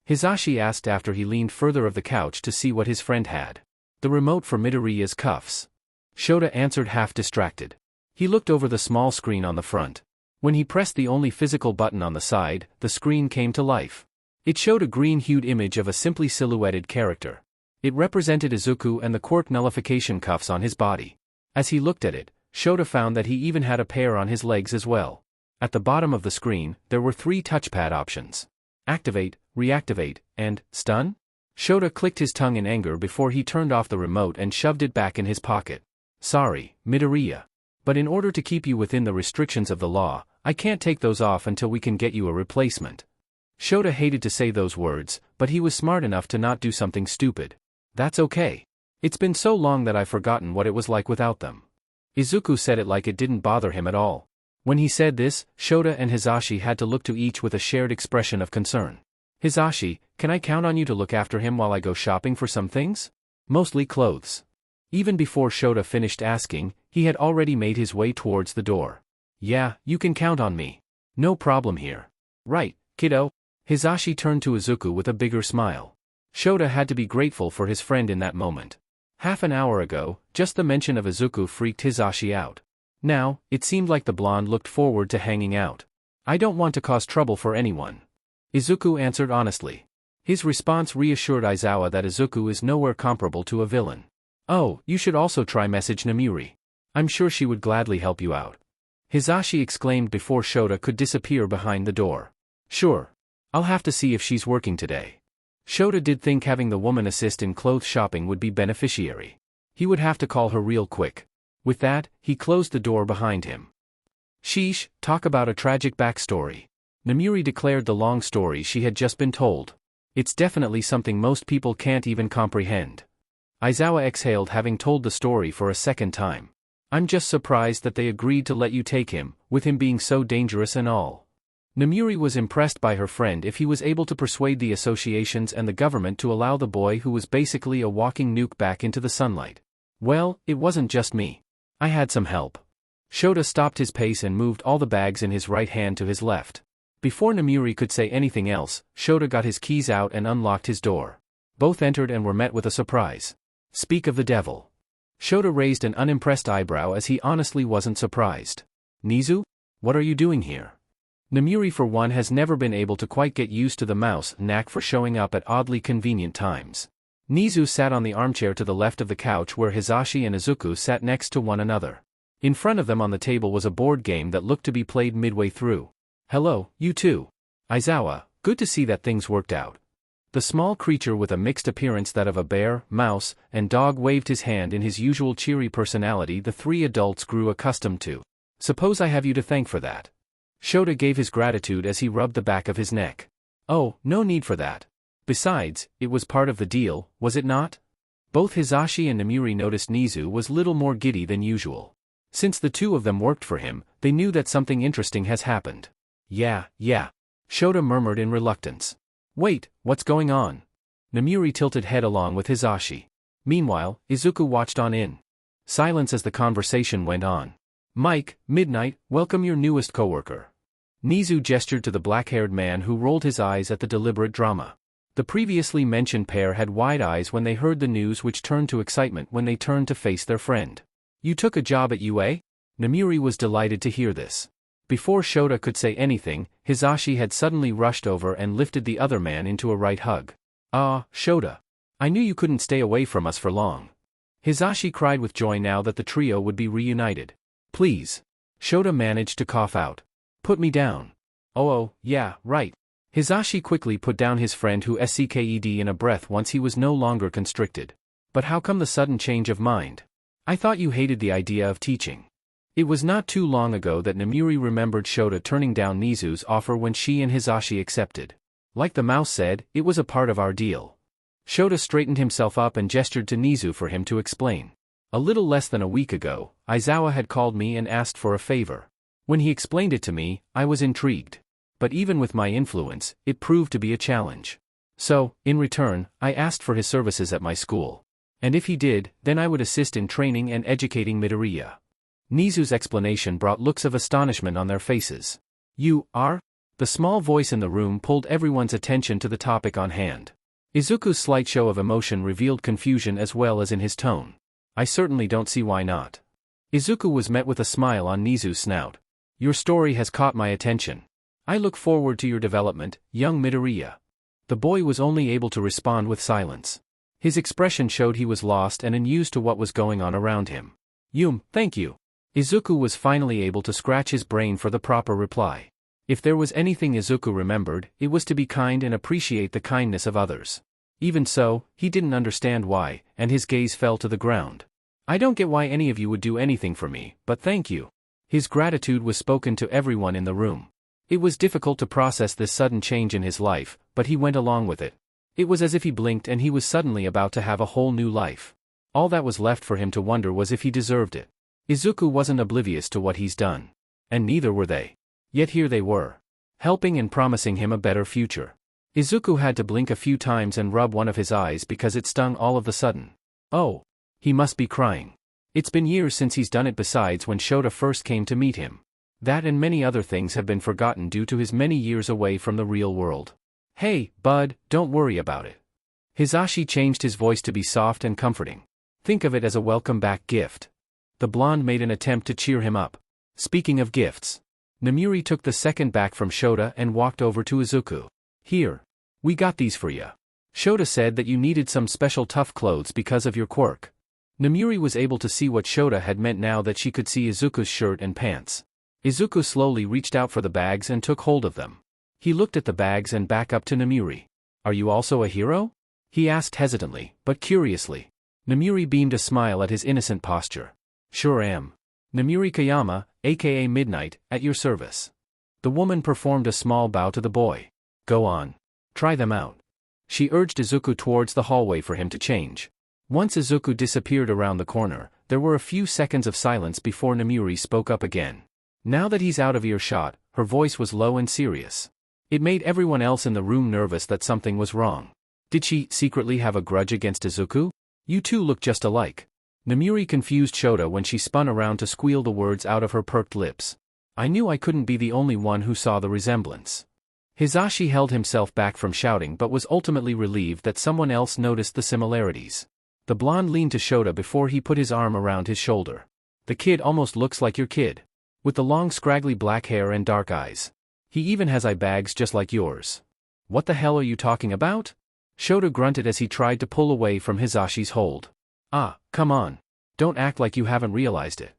Hisashi asked after he leaned further of the couch to see what his friend had. The remote for Midoriya's cuffs. Shota answered half distracted. He looked over the small screen on the front. When he pressed the only physical button on the side, the screen came to life. It showed a green-hued image of a simply silhouetted character. It represented Izuku and the quirk nullification cuffs on his body. As he looked at it, Shota found that he even had a pair on his legs as well. At the bottom of the screen, there were 3 touchpad options. Activate, reactivate, and stun? Shota clicked his tongue in anger before he turned off the remote and shoved it back in his pocket. Sorry, Midoriya. But in order to keep you within the restrictions of the law, I can't take those off until we can get you a replacement. Shota hated to say those words, but he was smart enough to not do something stupid. That's okay. It's been so long that I've forgotten what it was like without them. Izuku said it like it didn't bother him at all. When he said this, Shota and Hisashi had to look to each with a shared expression of concern. Hisashi, can I count on you to look after him while I go shopping for some things? Mostly clothes. Even before Shota finished asking, he had already made his way towards the door. Yeah, you can count on me. No problem here. Right, kiddo. Hisashi turned to Izuku with a bigger smile. Shota had to be grateful for his friend in that moment. Half an hour ago, just the mention of Izuku freaked Hisashi out. Now, it seemed like the blonde looked forward to hanging out. I don't want to cause trouble for anyone. Izuku answered honestly. His response reassured Aizawa that Izuku is nowhere comparable to a villain. Oh, you should also try message Namiri. I'm sure she would gladly help you out. Hisashi exclaimed before Shota could disappear behind the door. Sure. I'll have to see if she's working today. Shota did think having the woman assist in clothes shopping would be beneficiary. He would have to call her real quick. With that, he closed the door behind him. Sheesh, talk about a tragic backstory. Namiri declared the long story she had just been told. It's definitely something most people can't even comprehend. Aizawa exhaled having told the story for a second time. I'm just surprised that they agreed to let you take him, with him being so dangerous and all. Namiri was impressed by her friend if he was able to persuade the associations and the government to allow the boy who was basically a walking nuke back into the sunlight. Well, it wasn't just me. I had some help. Shota stopped his pace and moved all the bags in his right hand to his left. Before Namiri could say anything else, Shota got his keys out and unlocked his door. Both entered and were met with a surprise. Speak of the devil. Shota raised an unimpressed eyebrow as he honestly wasn't surprised. Nizu? What are you doing here? Namiri for one has never been able to quite get used to the mouse knack for showing up at oddly convenient times. Nizu sat on the armchair to the left of the couch where Hisashi and Izuku sat next to one another. In front of them on the table was a board game that looked to be played midway through. "Hello, you two. Aizawa, good to see that things worked out." The small creature with a mixed appearance that of a bear, mouse, and dog waved his hand in his usual cheery personality the three adults grew accustomed to. "Suppose I have you to thank for that." Shota gave his gratitude as he rubbed the back of his neck. "Oh, no need for that. Besides, it was part of the deal, was it not?" Both Hisashi and Namiri noticed Nizu was little more giddy than usual. Since the two of them worked for him, they knew that something interesting has happened. Yeah, Shota murmured in reluctance. "Wait, what's going on?" Namiri tilted head along with Hisashi. Meanwhile, Izuku watched on in silence as the conversation went on. "Mike, Midnight, welcome your newest coworker." Nizu gestured to the black-haired man who rolled his eyes at the deliberate drama. The previously mentioned pair had wide eyes when they heard the news, which turned to excitement when they turned to face their friend. "You took a job at UA?" Namiri was delighted to hear this. Before Shota could say anything, Hisashi had suddenly rushed over and lifted the other man into a right hug. "Ah, Shota. I knew you couldn't stay away from us for long." Hisashi cried with joy now that the trio would be reunited. "Please." Shota managed to cough out. "Put me down." Oh, yeah, right." Hisashi quickly put down his friend who sked in a breath once he was no longer constricted. "But how come the sudden change of mind? I thought you hated the idea of teaching." It was not too long ago that Namiri remembered Shota turning down Nizu's offer when she and Hisashi accepted. Like the mouse said, it was a part of our deal. Shota straightened himself up and gestured to Nizu for him to explain. "A little less than a week ago, Aizawa had called me and asked for a favor. When he explained it to me, I was intrigued. But even with my influence, it proved to be a challenge. So, in return, I asked for his services at my school. And if he did, then I would assist in training and educating Midoriya." Nizu's explanation brought looks of astonishment on their faces. "You are?" The small voice in the room pulled everyone's attention to the topic on hand. Izuku's slight show of emotion revealed confusion as well as in his tone. "I certainly don't see why not." Izuku was met with a smile on Nizu's snout. "Your story has caught my attention. I look forward to your development, young Midoriya." The boy was only able to respond with silence. His expression showed he was lost and unused to what was going on around him. Thank you." Izuku was finally able to scratch his brain for the proper reply. If there was anything Izuku remembered, it was to be kind and appreciate the kindness of others. Even so, he didn't understand why, and his gaze fell to the ground. "I don't get why any of you would do anything for me, but thank you." His gratitude was spoken to everyone in the room. It was difficult to process this sudden change in his life, but he went along with it. It was as if he blinked and he was suddenly about to have a whole new life. All that was left for him to wonder was if he deserved it. Izuku wasn't oblivious to what he's done. And neither were they. Yet here they were. Helping and promising him a better future. Izuku had to blink a few times and rub one of his eyes because it stung all of a sudden. Oh. He must be crying. It's been years since he's done it, besides when Shota first came to meet him. That and many other things have been forgotten due to his many years away from the real world. "Hey, bud, don't worry about it." Hisashi changed his voice to be soft and comforting. "Think of it as a welcome back gift." The blonde made an attempt to cheer him up. "Speaking of gifts." Namiri took the second back from Shota and walked over to Izuku. "Here. We got these for you. Shota said that you needed some special tough clothes because of your quirk." Namiri was able to see what Shota had meant now that she could see Izuku's shirt and pants. Izuku slowly reached out for the bags and took hold of them. He looked at the bags and back up to Namiri. "Are you also a hero?" he asked hesitantly, but curiously. Namiri beamed a smile at his innocent posture. "Sure am. Namiri Kayama, aka Midnight, at your service." The woman performed a small bow to the boy. "Go on. Try them out." She urged Izuku towards the hallway for him to change. Once Izuku disappeared around the corner, there were a few seconds of silence before Namiri spoke up again. Now that he's out of earshot, her voice was low and serious. It made everyone else in the room nervous that something was wrong. Did she secretly have a grudge against Izuku? "You two look just alike." Namiri confused Shota when she spun around to squeal the words out of her perked lips. "I knew I couldn't be the only one who saw the resemblance." Hisashi held himself back from shouting but was ultimately relieved that someone else noticed the similarities. The blonde leaned to Shota before he put his arm around his shoulder. "The kid almost looks like your kid. With the long scraggly black hair and dark eyes. He even has eye bags just like yours." "What the hell are you talking about?" Shota grunted as he tried to pull away from Hisashi's hold. Ah, come on. Don't act like you haven't realized it.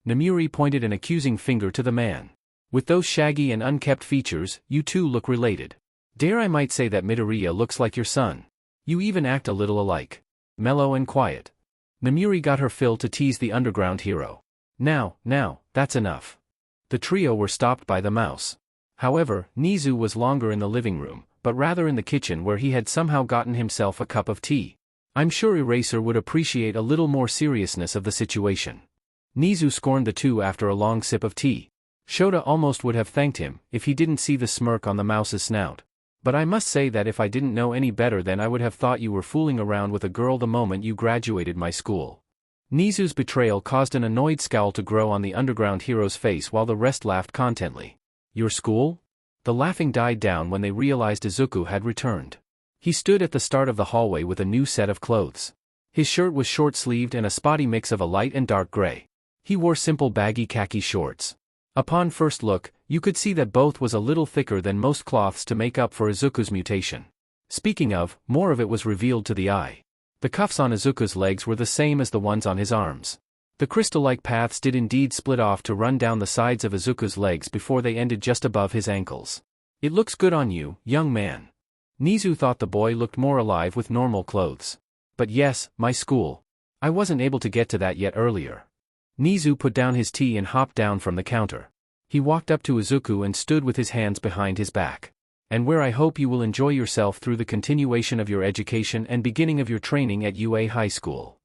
Namiri pointed an accusing finger to the man. With those shaggy and unkempt features, you two look related. Dare I might say that Midoriya looks like your son. You even act a little alike. Mellow and quiet. Namiri got her fill to tease the underground hero. Now, that's enough. The trio were stopped by the mouse. However, Nizu was longer in the living room, but rather in the kitchen where he had somehow gotten himself a cup of tea. I'm sure Eraser would appreciate a little more seriousness of the situation. Nizu scorned the two after a long sip of tea. Shota almost would have thanked him if he didn't see the smirk on the mouse's snout. But I must say that if I didn't know any better then I would have thought you were fooling around with a girl the moment you graduated my school. Nizu's betrayal caused an annoyed scowl to grow on the underground hero's face while the rest laughed contently. Your school? The laughing died down when they realized Izuku had returned. He stood at the start of the hallway with a new set of clothes. His shirt was short-sleeved and a spotty mix of a light and dark gray. He wore simple baggy khaki shorts. Upon first look, you could see that both was a little thicker than most cloths to make up for Izuku's mutation. Speaking of, more of it was revealed to the eye. The cuffs on Izuku's legs were the same as the ones on his arms. The crystal-like paths did indeed split off to run down the sides of Izuku's legs before they ended just above his ankles. It looks good on you, young man. Nizu thought the boy looked more alive with normal clothes. But yes, my school. I wasn't able to get to that yet earlier. Nizu put down his tea and hopped down from the counter. He walked up to Izuku and stood with his hands behind his back. And where I hope you will enjoy yourself through the continuation of your education and beginning of your training at UA High School.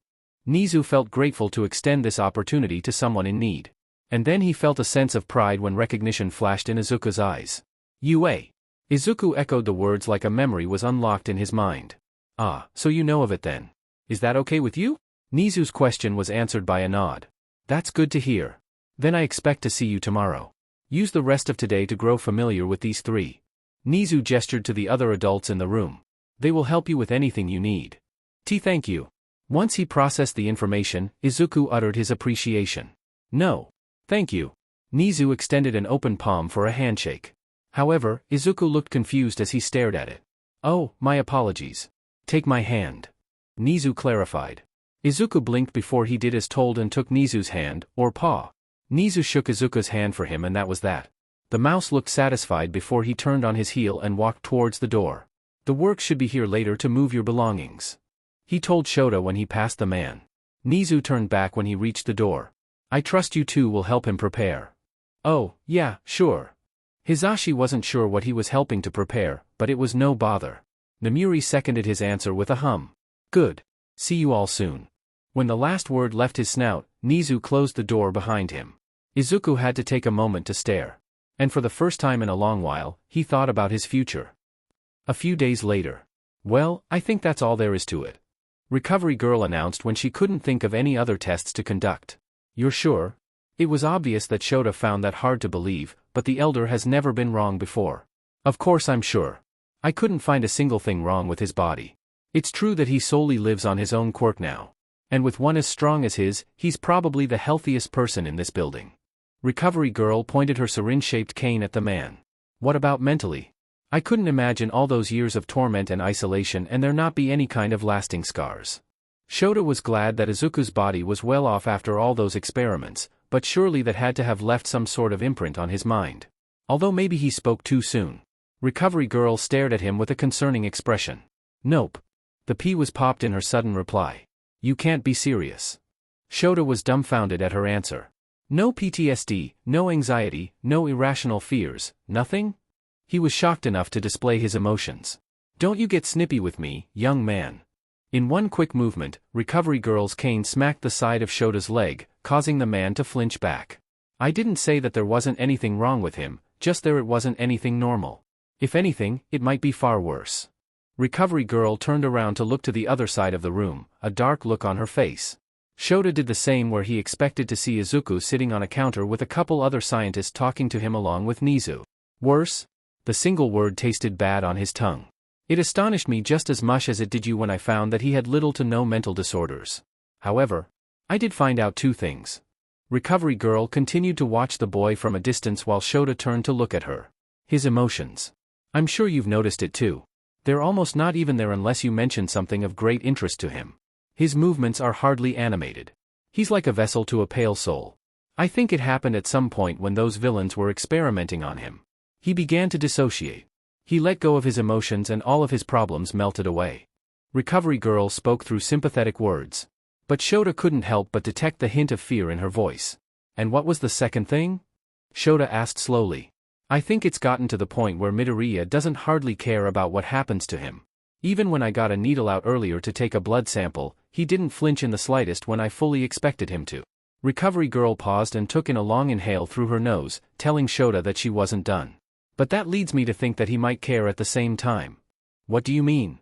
Nizu felt grateful to extend this opportunity to someone in need. And then he felt a sense of pride when recognition flashed in Izuku's eyes. UA. Izuku echoed the words like a memory was unlocked in his mind. Ah, so you know of it then. Is that okay with you? Nizu's question was answered by a nod. That's good to hear. Then I expect to see you tomorrow. Use the rest of today to grow familiar with these three. Nizu gestured to the other adults in the room. They will help you with anything you need. Thank you. Once he processed the information, Izuku uttered his appreciation. No. Thank you. Nizu extended an open palm for a handshake. However, Izuku looked confused as he stared at it. Oh, my apologies. Take my hand. Nizu clarified. Izuku blinked before he did as told and took Nizu's hand, or paw. Nizu shook Izuku's hand for him and that was that. The mouse looked satisfied before he turned on his heel and walked towards the door. The work should be here later to move your belongings. He told Shota when he passed the man. Nizu turned back when he reached the door. I trust you two will help him prepare. Oh, yeah, sure. Hisashi wasn't sure what he was helping to prepare, but it was no bother. Namiri seconded his answer with a hum. Good. See you all soon. When the last word left his snout, Nizu closed the door behind him. Izuku had to take a moment to stare. And for the first time in a long while, he thought about his future. A few days later. Well, I think that's all there is to it. Recovery Girl announced when she couldn't think of any other tests to conduct. You're sure? It was obvious that Shota found that hard to believe, but the elder has never been wrong before. Of course I'm sure. I couldn't find a single thing wrong with his body. It's true that he solely lives on his own quirk now. And with one as strong as his, he's probably the healthiest person in this building. Recovery Girl pointed her syringe-shaped cane at the man. What about mentally? I couldn't imagine all those years of torment and isolation and there not be any kind of lasting scars. Shota was glad that Izuku's body was well off after all those experiments, but surely that had to have left some sort of imprint on his mind. Although maybe he spoke too soon. Recovery Girl stared at him with a concerning expression. Nope. The P was popped in her sudden reply. You can't be serious. Shota was dumbfounded at her answer. No PTSD, no anxiety, no irrational fears, nothing? He was shocked enough to display his emotions. Don't you get snippy with me, young man. In one quick movement, Recovery Girl's cane smacked the side of Shota's leg, causing the man to flinch back. I didn't say that there wasn't anything wrong with him, just there it wasn't anything normal. If anything, it might be far worse. Recovery Girl turned around to look to the other side of the room, a dark look on her face. Shota did the same where he expected to see Izuku sitting on a counter with a couple other scientists talking to him along with Nizu. Worse? The single word tasted bad on his tongue. It astonished me just as much as it did you when I found that he had little to no mental disorders. However, I did find out two things. Recovery Girl continued to watch the boy from a distance while Shota turned to look at her. His emotions. I'm sure you've noticed it too. They're almost not even there unless you mention something of great interest to him. His movements are hardly animated. He's like a vessel to a pale soul. I think it happened at some point when those villains were experimenting on him. He began to dissociate. He let go of his emotions and all of his problems melted away. Recovery Girl spoke through sympathetic words. But Shota couldn't help but detect the hint of fear in her voice. And what was the second thing? Shota asked slowly. I think it's gotten to the point where Midoriya doesn't hardly care about what happens to him. Even when I got a needle out earlier to take a blood sample, he didn't flinch in the slightest when I fully expected him to. Recovery Girl paused and took in a long inhale through her nose, telling Shota that she wasn't done. But that leads me to think that he might care at the same time. What do you mean?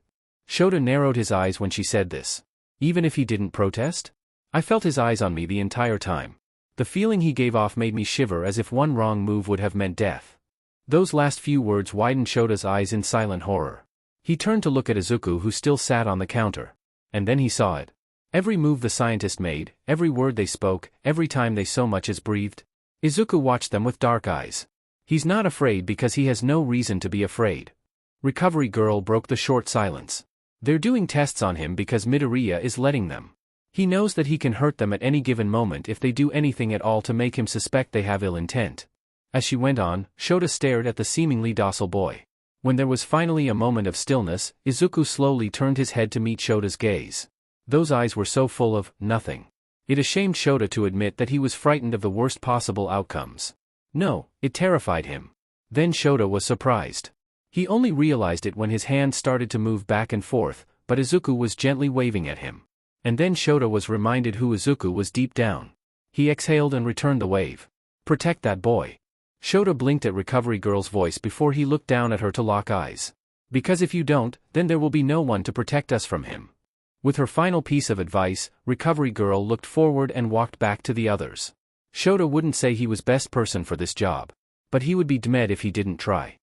Shota narrowed his eyes when she said this. Even if he didn't protest? I felt his eyes on me the entire time. The feeling he gave off made me shiver as if one wrong move would have meant death. Those last few words widened Shota's eyes in silent horror. He turned to look at Izuku, who still sat on the counter. And then he saw it. Every move the scientist made, every word they spoke, every time they so much as breathed. Izuku watched them with dark eyes. He's not afraid because he has no reason to be afraid. Recovery Girl broke the short silence. They're doing tests on him because Midoriya is letting them. He knows that he can hurt them at any given moment if they do anything at all to make him suspect they have ill intent. As she went on, Shota stared at the seemingly docile boy. When there was finally a moment of stillness, Izuku slowly turned his head to meet Shota's gaze. Those eyes were so full of nothing. It ashamed Shota to admit that he was frightened of the worst possible outcomes. No, it terrified him. Then Shota was surprised. He only realized it when his hand started to move back and forth, but Izuku was gently waving at him. And then Shota was reminded who Izuku was deep down. He exhaled and returned the wave. Protect that boy. Shota blinked at Recovery Girl's voice before he looked down at her to lock eyes. Because if you don't, then there will be no one to protect us from him. With her final piece of advice, Recovery Girl looked forward and walked back to the others. Shota wouldn't say he was best person for this job. But he would be dead if he didn't try.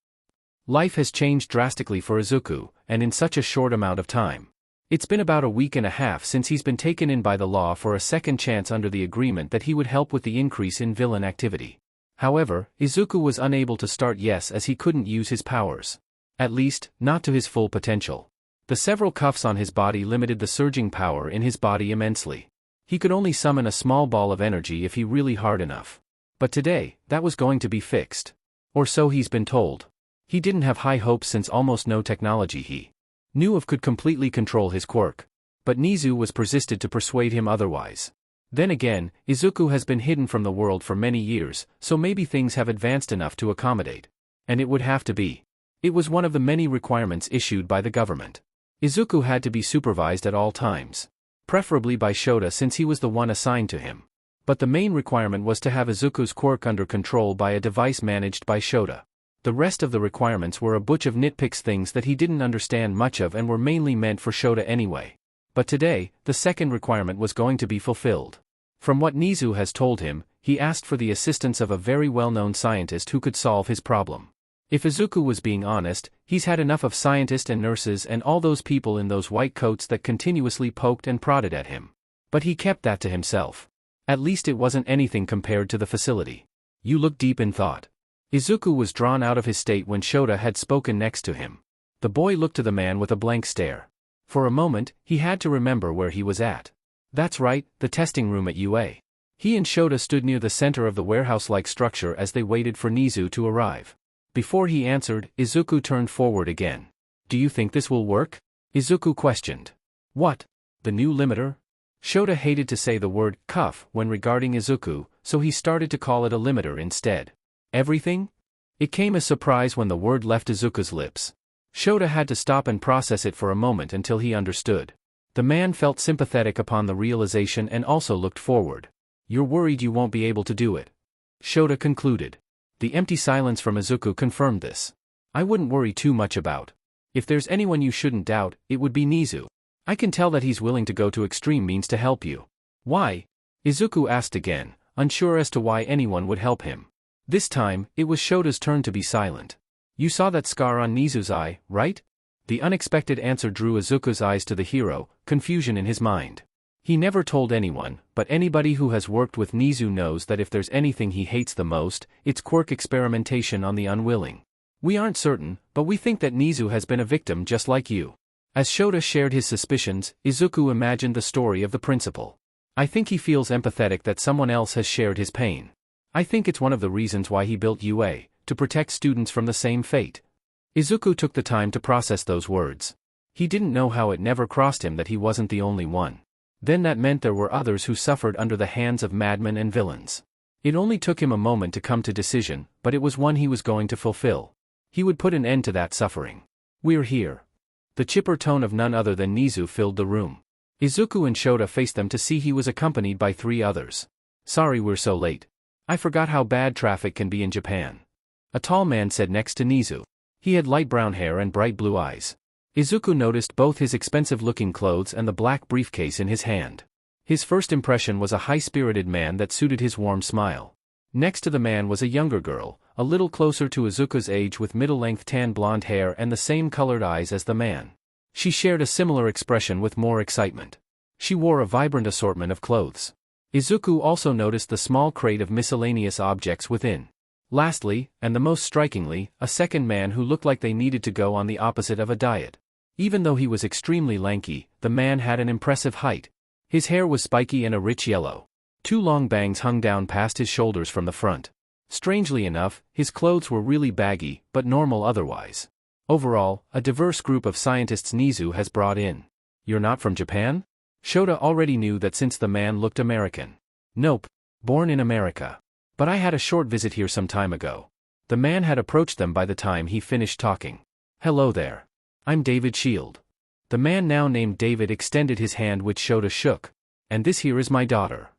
Life has changed drastically for Izuku, and in such a short amount of time. It's been about a week and a half since he's been taken in by the law for a second chance under the agreement that he would help with the increase in villain activity. However, Izuku was unable to start as he couldn't use his powers. At least, not to his full potential. The several cuffs on his body limited the surging power in his body immensely. He could only summon a small ball of energy if he really hard enough. But today, that was going to be fixed. Or so he's been told. He didn't have high hopes since almost no technology he knew of could completely control his quirk. But Nizu was persisted to persuade him otherwise. Then again, Izuku has been hidden from the world for many years, so maybe things have advanced enough to accommodate. And it would have to be. It was one of the many requirements issued by the government. Izuku had to be supervised at all times. Preferably by Shota since he was the one assigned to him. But the main requirement was to have Izuku's quirk under control by a device managed by Shota. The rest of the requirements were a bunch of nitpicks, things that he didn't understand much of and were mainly meant for Shota anyway. But today, the second requirement was going to be fulfilled. From what Nizu has told him, he asked for the assistance of a very well-known scientist who could solve his problem. If Izuku was being honest, he's had enough of scientists and nurses and all those people in those white coats that continuously poked and prodded at him. But he kept that to himself. At least it wasn't anything compared to the facility. You look deep in thought. Izuku was drawn out of his state when Shota had spoken next to him. The boy looked to the man with a blank stare. For a moment, he had to remember where he was at. That's right, the testing room at UA. He and Shota stood near the center of the warehouse-like structure as they waited for Nizu to arrive. Before he answered, Izuku turned forward again. Do you think this will work? Izuku questioned. What? The new limiter? Shota hated to say the word cuff when regarding Izuku, so he started to call it a limiter instead. Everything? It came as surprise when the word left Izuku's lips. Shota had to stop and process it for a moment until he understood. The man felt sympathetic upon the realization and also looked forward. You're worried you won't be able to do it. Shota concluded. The empty silence from Izuku confirmed this. I wouldn't worry too much about. If there's anyone you shouldn't doubt, it would be Nizu. I can tell that he's willing to go to extreme means to help you. Why? Izuku asked again, unsure as to why anyone would help him. This time, it was Shota's turn to be silent. You saw that scar on Nizu's eye, right? The unexpected answer drew Izuku's eyes to the hero, confusion in his mind. He never told anyone, but anybody who has worked with Nizu knows that if there's anything he hates the most, it's quirk experimentation on the unwilling. We aren't certain, but we think that Nizu has been a victim just like you. As Shota shared his suspicions, Izuku imagined the story of the principal. I think he feels empathetic that someone else has shared his pain. I think it's one of the reasons why he built UA, to protect students from the same fate. Izuku took the time to process those words. He didn't know how it never crossed him that he wasn't the only one. Then that meant there were others who suffered under the hands of madmen and villains. It only took him a moment to come to decision, but it was one he was going to fulfill. He would put an end to that suffering. We're here. The chipper tone of none other than Nizu filled the room. Izuku and Shota faced them to see he was accompanied by 3 others. Sorry we're so late. I forgot how bad traffic can be in Japan. A tall man said next to Nizu. He had light brown hair and bright blue eyes. Izuku noticed both his expensive-looking clothes and the black briefcase in his hand. His first impression was a high-spirited man that suited his warm smile. Next to the man was a younger girl, a little closer to Izuku's age with middle-length tan blonde hair and the same colored eyes as the man. She shared a similar expression with more excitement. She wore a vibrant assortment of clothes. Izuku also noticed the small crate of miscellaneous objects within. Lastly, and the most strikingly, a second man who looked like they needed to go on the opposite of a diet. Even though he was extremely lanky, the man had an impressive height. His hair was spiky and a rich yellow. 2 long bangs hung down past his shoulders from the front. Strangely enough, his clothes were really baggy, but normal otherwise. Overall, a diverse group of scientists Nizu has brought in. You're not from Japan? Shota already knew that since the man looked American. Nope. Born in America. But I had a short visit here some time ago. The man had approached them by the time he finished talking. Hello there. I'm David Shield. The man now named David extended his hand which Shota shook. And this here is my daughter.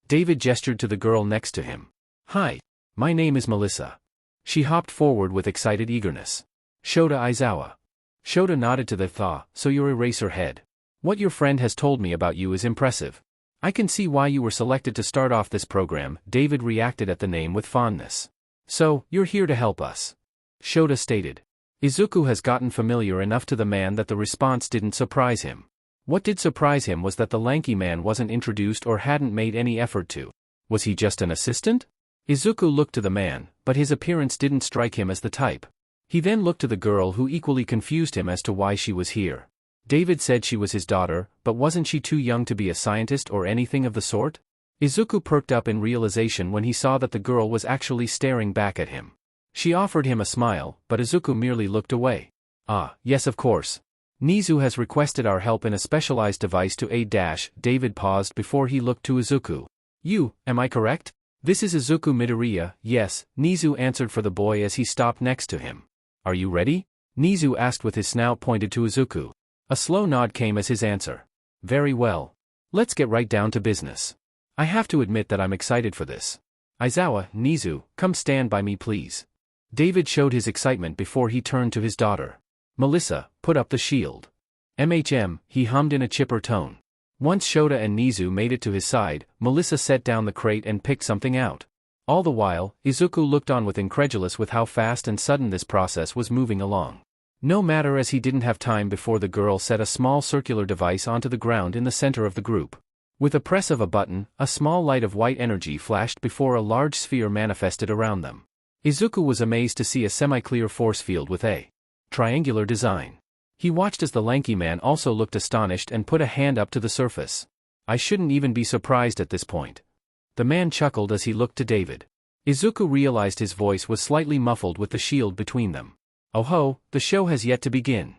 David gestured to the girl next to him. Hi. My name is Melissa. She hopped forward with excited eagerness. Shota Aizawa. Shota nodded to the thaw, so you're Eraserhead. What your friend has told me about you is impressive. I can see why you were selected to start off this program. David reacted at the name with fondness. So, you're here to help us. Shota stated. Izuku has gotten familiar enough to the man that the response didn't surprise him. What did surprise him was that the lanky man wasn't introduced or hadn't made any effort to. Was he just an assistant? Izuku looked to the man, but his appearance didn't strike him as the type. He then looked to the girl who equally confused him as to why she was here. David said she was his daughter, but wasn't she too young to be a scientist or anything of the sort? Izuku perked up in realization when he saw that the girl was actually staring back at him. She offered him a smile, but Izuku merely looked away. Ah, yes of course. Nizu has requested our help in a specialized device to aid David paused before he looked to Izuku. You, am I correct? This is Izuku Midoriya. Yes, Nizu answered for the boy as he stopped next to him. Are you ready? Nizu asked with his snout pointed to Izuku. A slow nod came as his answer. Very well. Let's get right down to business. I have to admit that I'm excited for this. Aizawa, Nizu, come stand by me please. David showed his excitement before he turned to his daughter. Melissa, put up the shield. He hummed in a chipper tone. Once Shota and Nizu made it to his side, Melissa set down the crate and picked something out. All the while, Izuku looked on with incredulous with how fast and sudden this process was moving along. No matter as he didn't have time before the girl set a small circular device onto the ground in the center of the group. With a press of a button, a small light of white energy flashed before a large sphere manifested around them. Izuku was amazed to see a semi-clear force field with a triangular design. He watched as the lanky man also looked astonished and put a hand up to the surface. I shouldn't even be surprised at this point. The man chuckled as he looked to David. Izuku realized his voice was slightly muffled with the shield between them. Oh ho, the show has yet to begin.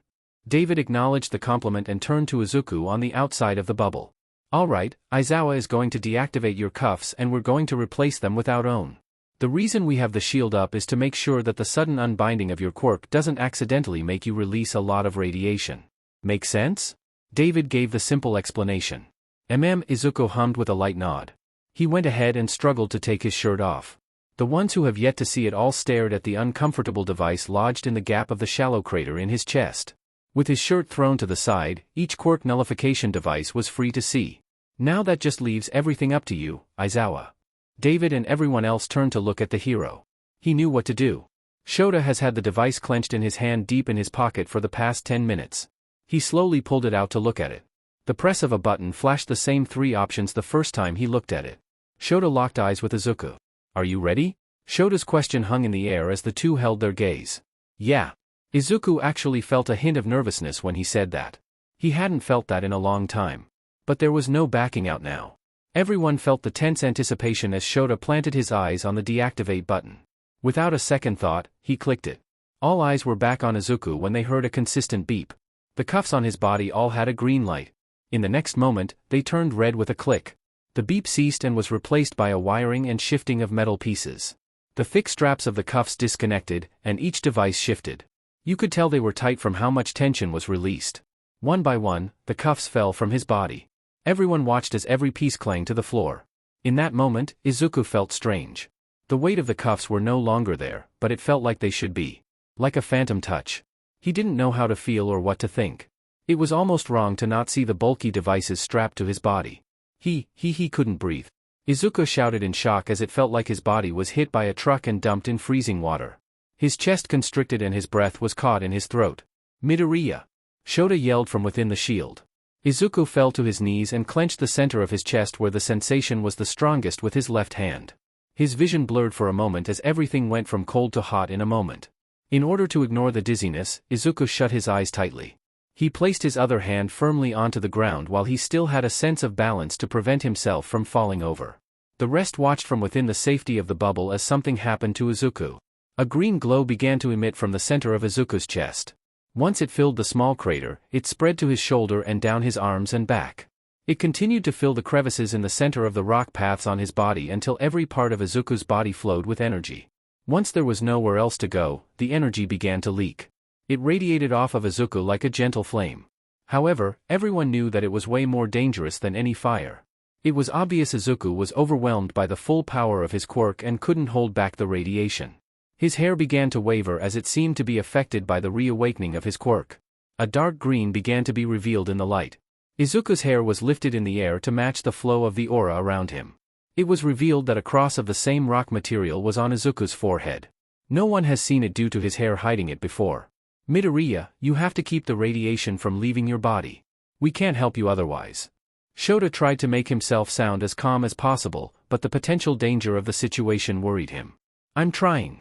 David acknowledged the compliment and turned to Izuku on the outside of the bubble. Alright, Aizawa is going to deactivate your cuffs and we're going to replace them with our own. The reason we have the shield up is to make sure that the sudden unbinding of your quirk doesn't accidentally make you release a lot of radiation. Make sense? David gave the simple explanation. Izuku hummed with a light nod. He went ahead and struggled to take his shirt off. The ones who have yet to see it all stared at the uncomfortable device lodged in the gap of the shallow crater in his chest. With his shirt thrown to the side, each quirk nullification device was free to see. Now that just leaves everything up to you, Aizawa. David and everyone else turned to look at the hero. He knew what to do. Shota has had the device clenched in his hand deep in his pocket for the past 10 minutes. He slowly pulled it out to look at it. The press of a button flashed the same 3 options the first time he looked at it. Shota locked eyes with Izuku. Are you ready? Shota's question hung in the air as the two held their gaze. Yeah. Izuku actually felt a hint of nervousness when he said that. He hadn't felt that in a long time. But there was no backing out now. Everyone felt the tense anticipation as Shota planted his eyes on the deactivate button. Without a second thought, he clicked it. All eyes were back on Izuku when they heard a consistent beep. The cuffs on his body all had a green light. In the next moment, they turned red with a click. The beep ceased and was replaced by a wiring and shifting of metal pieces. The thick straps of the cuffs disconnected, and each device shifted. You could tell they were tight from how much tension was released. One by one, the cuffs fell from his body. Everyone watched as every piece clanged to the floor. In that moment, Izuku felt strange. The weight of the cuffs were no longer there, but it felt like they should be. Like a phantom touch. He didn't know how to feel or what to think. It was almost wrong to not see the bulky devices strapped to his body. He couldn't breathe. Izuku shouted in shock as it felt like his body was hit by a truck and dumped in freezing water. His chest constricted and his breath was caught in his throat. Midoriya! Shota yelled from within the shield. Izuku fell to his knees and clenched the center of his chest where the sensation was the strongest with his left hand. His vision blurred for a moment as everything went from cold to hot in a moment. In order to ignore the dizziness, Izuku shut his eyes tightly. He placed his other hand firmly onto the ground while he still had a sense of balance to prevent himself from falling over. The rest watched from within the safety of the bubble as something happened to Izuku. A green glow began to emit from the center of Izuku's chest. Once it filled the small crater, it spread to his shoulder and down his arms and back. It continued to fill the crevices in the center of the rock paths on his body until every part of Izuku's body flowed with energy. Once there was nowhere else to go, the energy began to leak. It radiated off of Izuku like a gentle flame. However, everyone knew that it was way more dangerous than any fire. It was obvious Izuku was overwhelmed by the full power of his quirk and couldn't hold back the radiation. His hair began to waver as it seemed to be affected by the reawakening of his quirk. A dark green began to be revealed in the light. Izuku's hair was lifted in the air to match the flow of the aura around him. It was revealed that a cross of the same rock material was on Izuku's forehead. No one has seen it due to his hair hiding it before. Midoriya, you have to keep the radiation from leaving your body. We can't help you otherwise. Shota tried to make himself sound as calm as possible, but the potential danger of the situation worried him. I'm trying.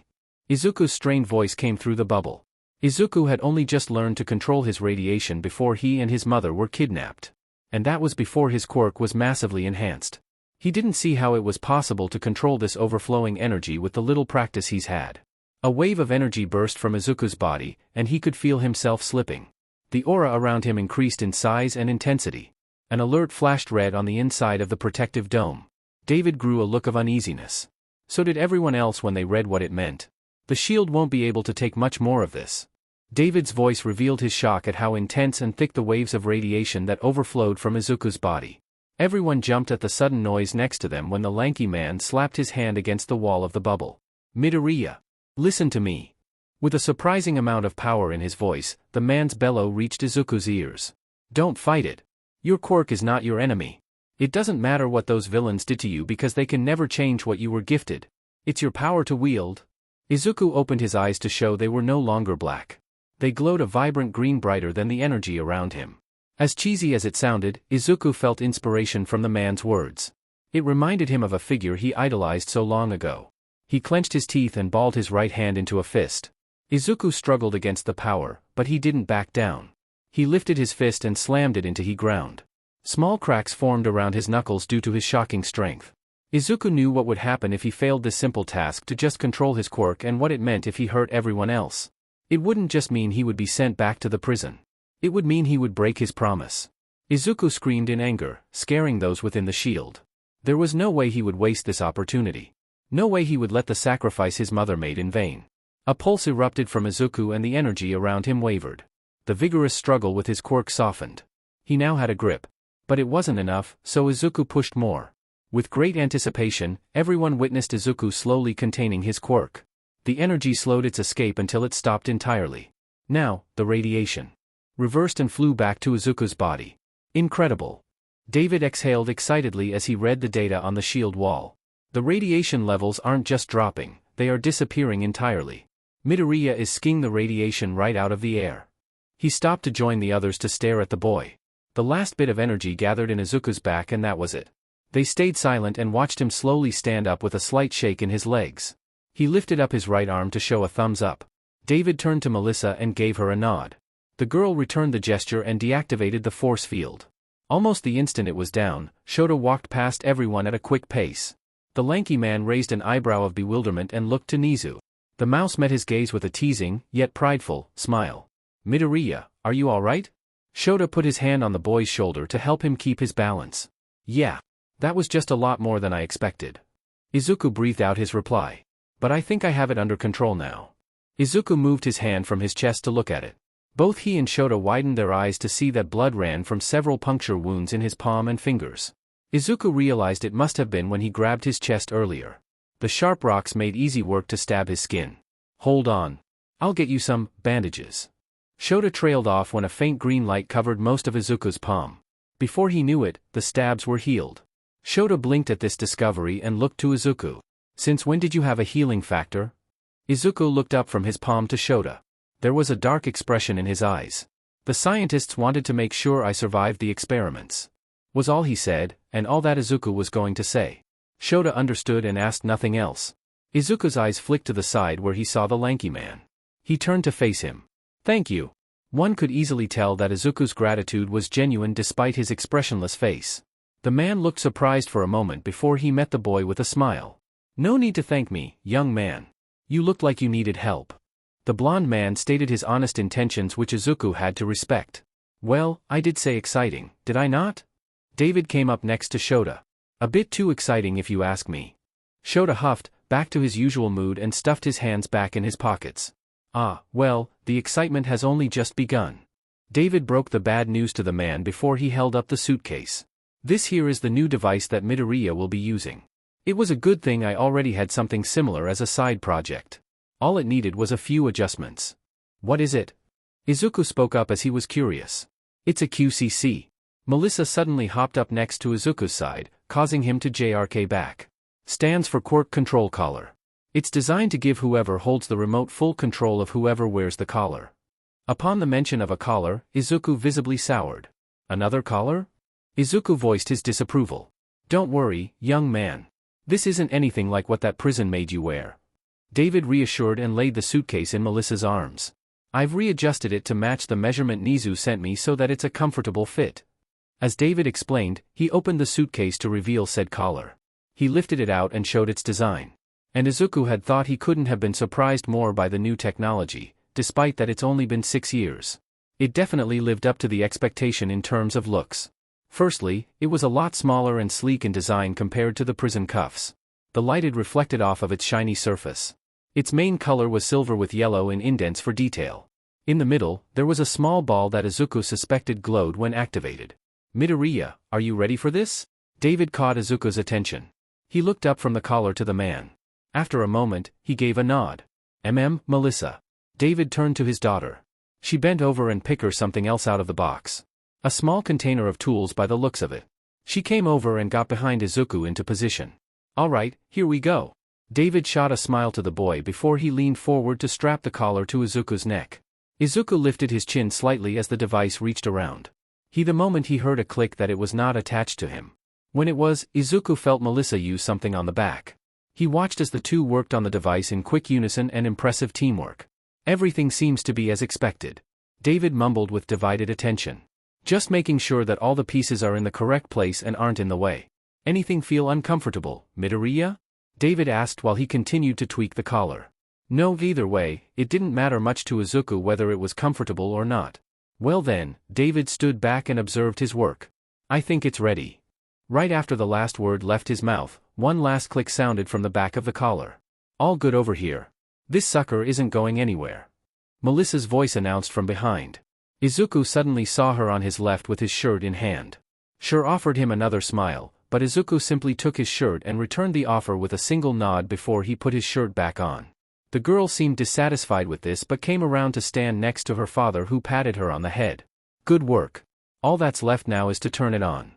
Izuku's strained voice came through the bubble. Izuku had only just learned to control his radiation before he and his mother were kidnapped. And that was before his quirk was massively enhanced. He didn't see how it was possible to control this overflowing energy with the little practice he's had. A wave of energy burst from Izuku's body, and he could feel himself slipping. The aura around him increased in size and intensity. An alert flashed red on the inside of the protective dome. David grew a look of uneasiness. So did everyone else when they read what it meant. The shield won't be able to take much more of this. David's voice revealed his shock at how intense and thick the waves of radiation that overflowed from Izuku's body. Everyone jumped at the sudden noise next to them when the lanky man slapped his hand against the wall of the bubble. Midoriya, listen to me. With a surprising amount of power in his voice, the man's bellow reached Izuku's ears. Don't fight it. Your quirk is not your enemy. It doesn't matter what those villains did to you because they can never change what you were gifted. It's your power to wield. Izuku opened his eyes to show they were no longer black. They glowed a vibrant green brighter than the energy around him. As cheesy as it sounded, Izuku felt inspiration from the man's words. It reminded him of a figure he idolized so long ago. He clenched his teeth and balled his right hand into a fist. Izuku struggled against the power, but he didn't back down. He lifted his fist and slammed it into the ground. Small cracks formed around his knuckles due to his shocking strength. Izuku knew what would happen if he failed this simple task to just control his quirk and what it meant if he hurt everyone else. It wouldn't just mean he would be sent back to the prison. It would mean he would break his promise. Izuku screamed in anger, scaring those within the shield. There was no way he would waste this opportunity. No way he would let the sacrifice his mother made in vain. A pulse erupted from Izuku and the energy around him wavered. The vigorous struggle with his quirk softened. He now had a grip. But it wasn't enough, so Izuku pushed more. With great anticipation, everyone witnessed Izuku slowly containing his quirk. The energy slowed its escape until it stopped entirely. Now, the radiation reversed and flew back to Izuku's body. Incredible. David exhaled excitedly as he read the data on the shield wall. The radiation levels aren't just dropping, they are disappearing entirely. Midoriya is skiing the radiation right out of the air. He stopped to join the others to stare at the boy. The last bit of energy gathered in Izuku's back and that was it. They stayed silent and watched him slowly stand up with a slight shake in his legs. He lifted up his right arm to show a thumbs up. David turned to Melissa and gave her a nod. The girl returned the gesture and deactivated the force field. Almost the instant it was down, Shota walked past everyone at a quick pace. The lanky man raised an eyebrow of bewilderment and looked to Nizu. The mouse met his gaze with a teasing, yet prideful, smile. Midoriya, are you alright? Shota put his hand on the boy's shoulder to help him keep his balance. Yeah. That was just a lot more than I expected. Izuku breathed out his reply. But I think I have it under control now. Izuku moved his hand from his chest to look at it. Both he and Shota widened their eyes to see that blood ran from several puncture wounds in his palm and fingers. Izuku realized it must have been when he grabbed his chest earlier. The sharp rocks made easy work to stab his skin. Hold on. I'll get you some bandages. Shota trailed off when a faint green light covered most of Izuku's palm. Before he knew it, the stabs were healed. Shota blinked at this discovery and looked to Izuku. Since when did you have a healing factor? Izuku looked up from his palm to Shota. There was a dark expression in his eyes. The scientists wanted to make sure I survived the experiments. Was all he said, and all that Izuku was going to say. Shota understood and asked nothing else. Izuku's eyes flicked to the side where he saw the lanky man. He turned to face him. Thank you. One could easily tell that Izuku's gratitude was genuine despite his expressionless face. The man looked surprised for a moment before he met the boy with a smile. No need to thank me, young man. You looked like you needed help. The blond man stated his honest intentions, which Izuku had to respect. Well, I did say exciting, did I not? David came up next to Shota. A bit too exciting if you ask me. Shota huffed, back to his usual mood and stuffed his hands back in his pockets. Ah, well, the excitement has only just begun. David broke the bad news to the man before he held up the suitcase. This here is the new device that Midoriya will be using. It was a good thing I already had something similar as a side project. All it needed was a few adjustments. What is it? Izuku spoke up as he was curious. It's a QCC. Melissa suddenly hopped up next to Izuku's side, causing him to JRK back. Stands for Quirk Control Collar. It's designed to give whoever holds the remote full control of whoever wears the collar. Upon the mention of a collar, Izuku visibly soured. Another collar? Izuku voiced his disapproval. Don't worry, young man. This isn't anything like what that prison made you wear. David reassured and laid the suitcase in Melissa's arms. I've readjusted it to match the measurement Nizu sent me so that it's a comfortable fit. As David explained, he opened the suitcase to reveal said collar. He lifted it out and showed its design. And Izuku had thought he couldn't have been surprised more by the new technology, despite that it's only been 6 years. It definitely lived up to the expectation in terms of looks. Firstly, it was a lot smaller and sleek in design compared to the prison cuffs. The light had reflected off of its shiny surface. Its main color was silver with yellow in indents for detail. In the middle, there was a small ball that Izuku suspected glowed when activated. Midoriya, are you ready for this? David caught Izuku's attention. He looked up from the collar to the man. After a moment, he gave a nod. Melissa. David turned to his daughter. She bent over and picked her something else out of the box. A small container of tools by the looks of it. She came over and got behind Izuku into position. All right, here we go. David shot a smile to the boy before he leaned forward to strap the collar to Izuku's neck. Izuku lifted his chin slightly as the device reached around. The moment he heard a click that it was not attached to him. When it was, Izuku felt Melissa use something on the back. He watched as the two worked on the device in quick unison and impressive teamwork. Everything seems to be as expected. David mumbled with divided attention. Just making sure that all the pieces are in the correct place and aren't in the way. Anything feel uncomfortable, Midoriya? David asked while he continued to tweak the collar. No, either way, it didn't matter much to Izuku whether it was comfortable or not. Well then, David stood back and observed his work. I think it's ready. Right after the last word left his mouth, one last click sounded from the back of the collar. All good over here. This sucker isn't going anywhere. Melissa's voice announced from behind. Izuku suddenly saw her on his left with his shirt in hand. Sure offered him another smile, but Izuku simply took his shirt and returned the offer with a single nod before he put his shirt back on. The girl seemed dissatisfied with this but came around to stand next to her father, who patted her on the head. Good work. All that's left now is to turn it on.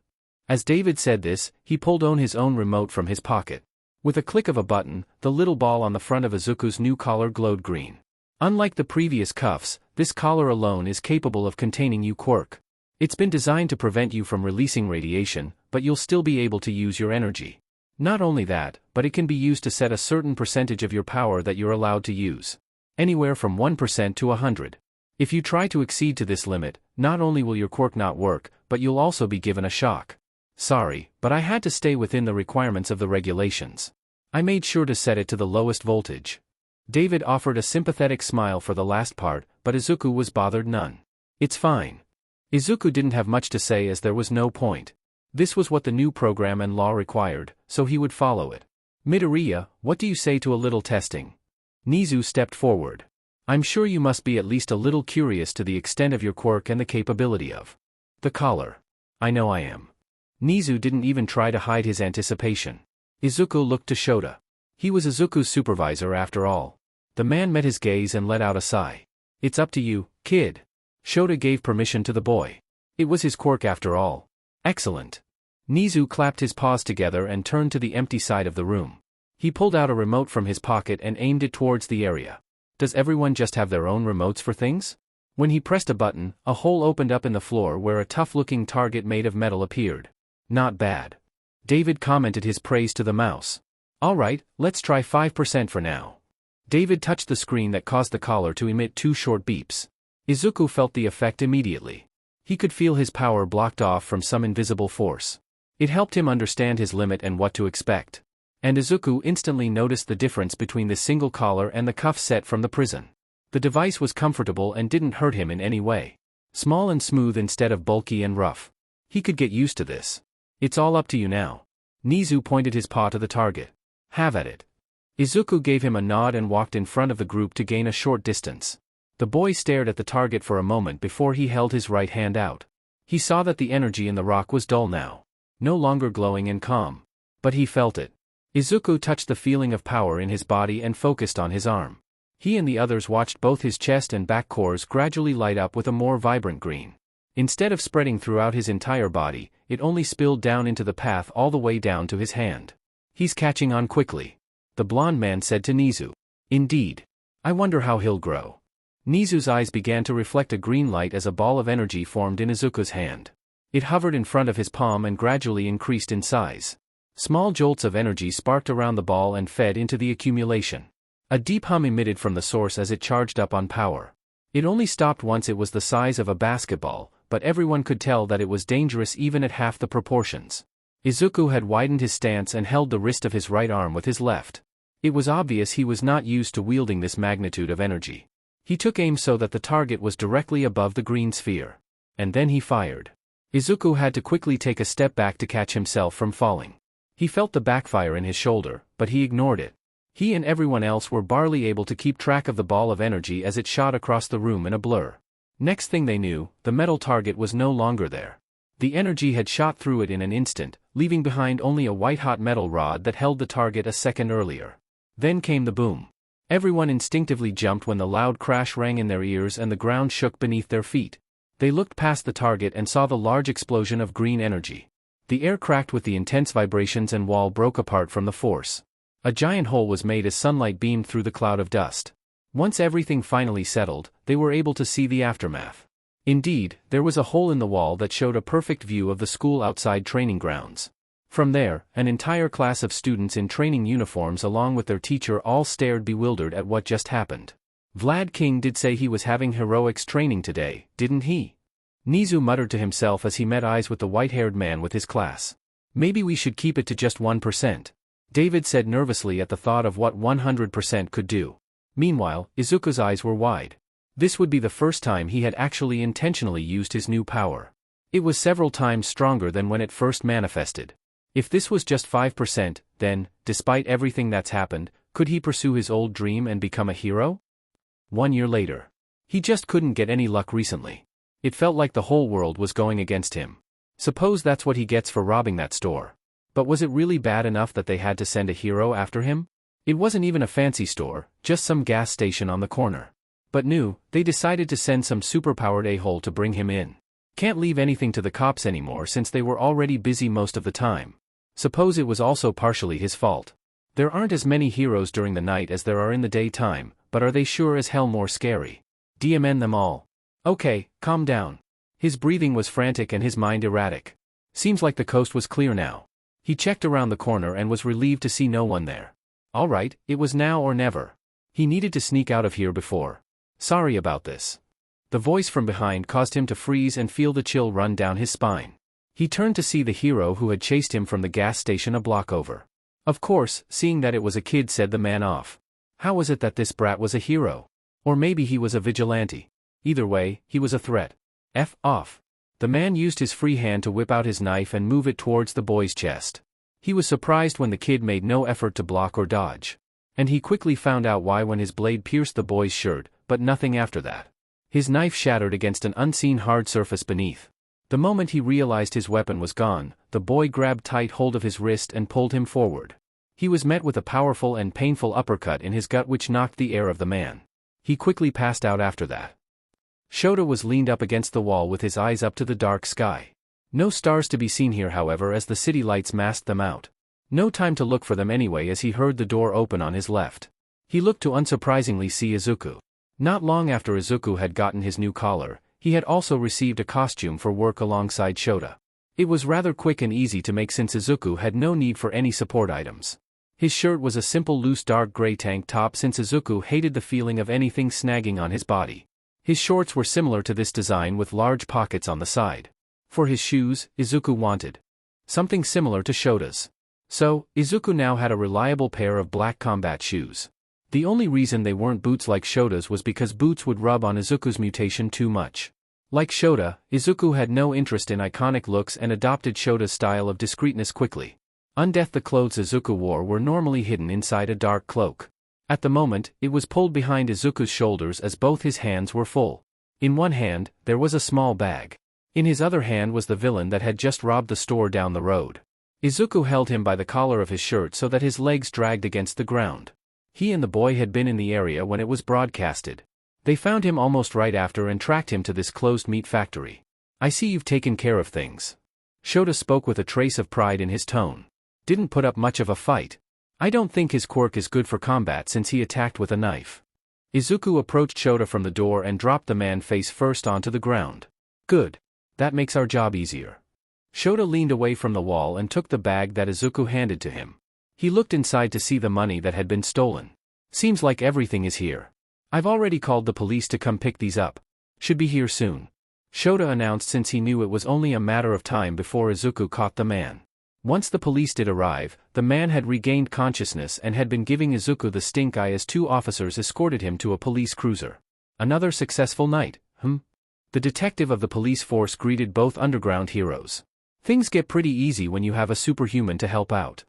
As David said this, he pulled on his own remote from his pocket. With a click of a button, the little ball on the front of Izuku's new collar glowed green. Unlike the previous cuffs, this collar alone is capable of containing you, Quirk. It's been designed to prevent you from releasing radiation, but you'll still be able to use your energy. Not only that, but it can be used to set a certain percentage of your power that you're allowed to use. Anywhere from 1% to 100. If you try to exceed to this limit, not only will your quirk not work, but you'll also be given a shock. Sorry, but I had to stay within the requirements of the regulations. I made sure to set it to the lowest voltage. David offered a sympathetic smile for the last part, but Izuku was bothered none. It's fine. Izuku didn't have much to say as there was no point. This was what the new program and law required, so he would follow it. Midoriya, what do you say to a little testing? Nizu stepped forward. I'm sure you must be at least a little curious to the extent of your quirk and the capability of the collar. I know I am. Nizu didn't even try to hide his anticipation. Izuku looked to Shota. He was Izuku's supervisor after all. The man met his gaze and let out a sigh. It's up to you, kid. Shota gave permission to the boy. It was his quirk after all. Excellent. Nizu clapped his paws together and turned to the empty side of the room. He pulled out a remote from his pocket and aimed it towards the area. Does everyone just have their own remotes for things? When he pressed a button, a hole opened up in the floor where a tough-looking target made of metal appeared. Not bad. David commented his praise to the mouse. Alright, let's try 5% for now. David touched the screen that caused the collar to emit 2 short beeps. Izuku felt the effect immediately. He could feel his power blocked off from some invisible force. It helped him understand his limit and what to expect. And Izuku instantly noticed the difference between the single collar and the cuff set from the prison. The device was comfortable and didn't hurt him in any way. Small and smooth instead of bulky and rough. He could get used to this. It's all up to you now. Nizu pointed his paw to the target. Have at it. Izuku gave him a nod and walked in front of the group to gain a short distance. The boy stared at the target for a moment before he held his right hand out. He saw that the energy in the rock was dull now. No longer glowing and calm. But he felt it. Izuku touched the feeling of power in his body and focused on his arm. He and the others watched both his chest and back cores gradually light up with a more vibrant green. Instead of spreading throughout his entire body, it only spilled down into the path all the way down to his hand. He's catching on quickly. The blonde man said to Nizu. Indeed. I wonder how he'll grow. Nizu's eyes began to reflect a green light as a ball of energy formed in Izuku's hand. It hovered in front of his palm and gradually increased in size. Small jolts of energy sparked around the ball and fed into the accumulation. A deep hum emitted from the source as it charged up on power. It only stopped once it was the size of a basketball, but everyone could tell that it was dangerous even at half the proportions. Izuku had widened his stance and held the wrist of his right arm with his left. It was obvious he was not used to wielding this magnitude of energy. He took aim so that the target was directly above the green sphere. And then he fired. Izuku had to quickly take a step back to catch himself from falling. He felt the backfire in his shoulder, but he ignored it. He and everyone else were barely able to keep track of the ball of energy as it shot across the room in a blur. Next thing they knew, the metal target was no longer there. The energy had shot through it in an instant, leaving behind only a white-hot metal rod that held the target a second earlier. Then came the boom. Everyone instinctively jumped when the loud crash rang in their ears and the ground shook beneath their feet. They looked past the target and saw the large explosion of green energy. The air cracked with the intense vibrations and wall broke apart from the force. A giant hole was made as sunlight beamed through the cloud of dust. Once everything finally settled, they were able to see the aftermath. Indeed, there was a hole in the wall that showed a perfect view of the school outside training grounds. From there, an entire class of students in training uniforms along with their teacher all stared bewildered at what just happened. Vlad King did say he was having heroics training today, didn't he? Nizu muttered to himself as he met eyes with the white-haired man with his class. Maybe we should keep it to just 1%. David said nervously at the thought of what 100% could do. Meanwhile, Izuku's eyes were wide. This would be the first time he had actually intentionally used his new power. It was several times stronger than when it first manifested. If this was just 5%, then, despite everything that's happened, could he pursue his old dream and become a hero? 1 year later. He just couldn't get any luck recently. It felt like the whole world was going against him. Suppose that's what he gets for robbing that store. But was it really bad enough that they had to send a hero after him? It wasn't even a fancy store, just some gas station on the corner. But they decided to send some superpowered a-hole to bring him in. Can't leave anything to the cops anymore since they were already busy most of the time. Suppose it was also partially his fault. There aren't as many heroes during the night as there are in the daytime, but are they sure as hell more scary? DMN them all. Okay, calm down. His breathing was frantic and his mind erratic. Seems like the coast was clear now. He checked around the corner and was relieved to see no one there. Alright, it was now or never. He needed to sneak out of here before. Sorry about this. The voice from behind caused him to freeze and feel the chill run down his spine. He turned to see the hero who had chased him from the gas station a block over. Of course, seeing that it was a kid set the man off. How was it that this brat was a hero? Or maybe he was a vigilante. Either way, he was a threat. F off. The man used his free hand to whip out his knife and move it towards the boy's chest. He was surprised when the kid made no effort to block or dodge. And he quickly found out why when his blade pierced the boy's shirt, but nothing after that. His knife shattered against an unseen hard surface beneath. The moment he realized his weapon was gone, the boy grabbed tight hold of his wrist and pulled him forward. He was met with a powerful and painful uppercut in his gut which knocked the air of the man. He quickly passed out after that. Shota was leaned up against the wall with his eyes up to the dark sky. No stars to be seen here however as the city lights masked them out. No time to look for them anyway as he heard the door open on his left. He looked to unsurprisingly see Izuku. Not long after Izuku had gotten his new collar, he had also received a costume for work alongside Shota. It was rather quick and easy to make since Izuku had no need for any support items. His shirt was a simple loose dark gray tank top since Izuku hated the feeling of anything snagging on his body. His shorts were similar to this design with large pockets on the side. For his shoes, Izuku wanted something similar to Shota's. So, Izuku now had a reliable pair of black combat shoes. The only reason they weren't boots like Shota's was because boots would rub on Izuku's mutation too much. Like Shota, Izuku had no interest in iconic looks and adopted Shota's style of discreetness quickly. Undeath the clothes Izuku wore were normally hidden inside a dark cloak. At the moment, it was pulled behind Izuku's shoulders as both his hands were full. In one hand, there was a small bag. In his other hand was the villain that had just robbed the store down the road. Izuku held him by the collar of his shirt so that his legs dragged against the ground. He and the boy had been in the area when it was broadcasted. They found him almost right after and tracked him to this closed meat factory. I see you've taken care of things. Shota spoke with a trace of pride in his tone. Didn't put up much of a fight. I don't think his quirk is good for combat since he attacked with a knife. Izuku approached Shota from the door and dropped the man face first onto the ground. Good. That makes our job easier. Shota leaned away from the wall and took the bag that Izuku handed to him. He looked inside to see the money that had been stolen. Seems like everything is here. I've already called the police to come pick these up. Should be here soon. Shota announced since he knew it was only a matter of time before Izuku caught the man. Once the police did arrive, the man had regained consciousness and had been giving Izuku the stink eye as two officers escorted him to a police cruiser. Another successful night, The detective of the police force greeted both underground heroes. Things get pretty easy when you have a superhuman to help out.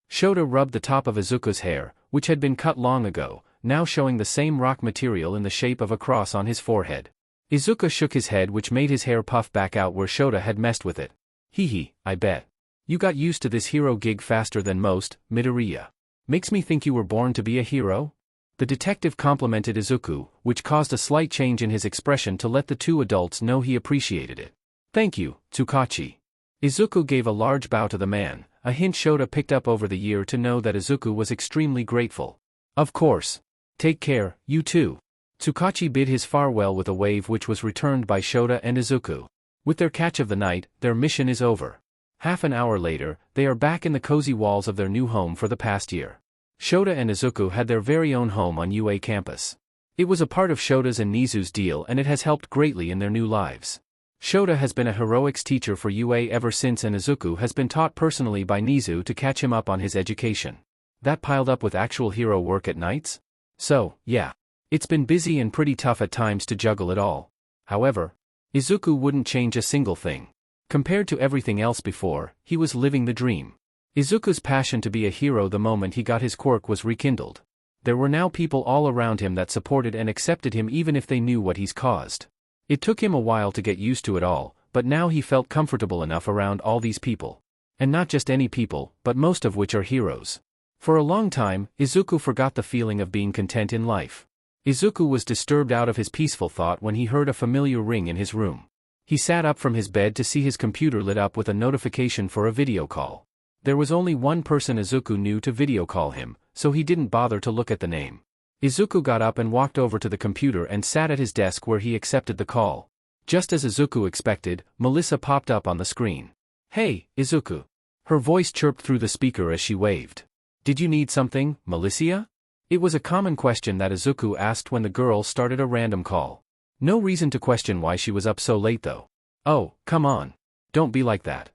Shota rubbed the top of Izuku's hair, which had been cut long ago, now showing the same rock material in the shape of a cross on his forehead. Izuku shook his head which made his hair puff back out where Shota had messed with it. Hee, I bet. You got used to this hero gig faster than most, Midoriya. Makes me think you were born to be a hero? The detective complimented Izuku, which caused a slight change in his expression to let the two adults know he appreciated it. Thank you, Tsukachi. Izuku gave a large bow to the man, a hint Shota picked up over the year to know that Izuku was extremely grateful. Of course. Take care, you too. Tsukachi bid his farewell with a wave which was returned by Shota and Izuku. With their catch of the night, their mission is over. Half an hour later, they are back in the cozy walls of their new home for the past year. Shota and Izuku had their very own home on UA campus. It was a part of Shota's and Nizu's deal and it has helped greatly in their new lives. Shota has been a heroics teacher for UA ever since and Izuku has been taught personally by Nizu to catch him up on his education. That piled up with actual hero work at nights? So, yeah. It's been busy and pretty tough at times to juggle it all. However, Izuku wouldn't change a single thing. Compared to everything else before, he was living the dream. Izuku's passion to be a hero the moment he got his quirk was rekindled. There were now people all around him that supported and accepted him even if they knew what he's caused. It took him a while to get used to it all, but now he felt comfortable enough around all these people. And not just any people, but most of which are heroes. For a long time, Izuku forgot the feeling of being content in life. Izuku was disturbed out of his peaceful thought when he heard a familiar ring in his room. He sat up from his bed to see his computer lit up with a notification for a video call. There was only one person Izuku knew to video call him, so he didn't bother to look at the name. Izuku got up and walked over to the computer and sat at his desk where he accepted the call. Just as Izuku expected, Melissa popped up on the screen. Hey, Izuku. Her voice chirped through the speaker as she waved. Did you need something, Melissa? It was a common question that Izuku asked when the girl started a random call. No reason to question why she was up so late though. Oh, come on. Don't be like that.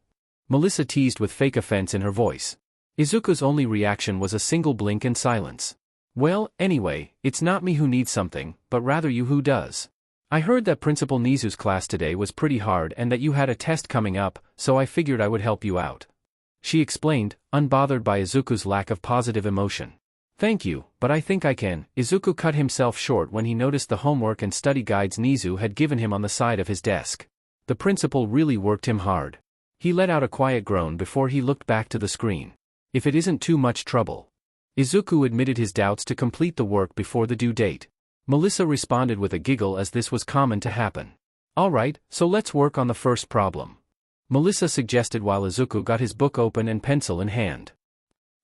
Melissa teased with fake offense in her voice. Izuku's only reaction was a single blink and silence. Well, anyway, it's not me who needs something, but rather you who does. I heard that Principal Nizu's class today was pretty hard and that you had a test coming up, so I figured I would help you out. She explained, unbothered by Izuku's lack of positive emotion. Thank you, but I think I can. Izuku cut himself short when he noticed the homework and study guides Nizu had given him on the side of his desk. The principal really worked him hard. He let out a quiet groan before he looked back to the screen. If it isn't too much trouble. Izuku admitted his doubts to complete the work before the due date. Melissa responded with a giggle as this was common to happen. Alright, so let's work on the first problem. Melissa suggested while Izuku got his book open and pencil in hand.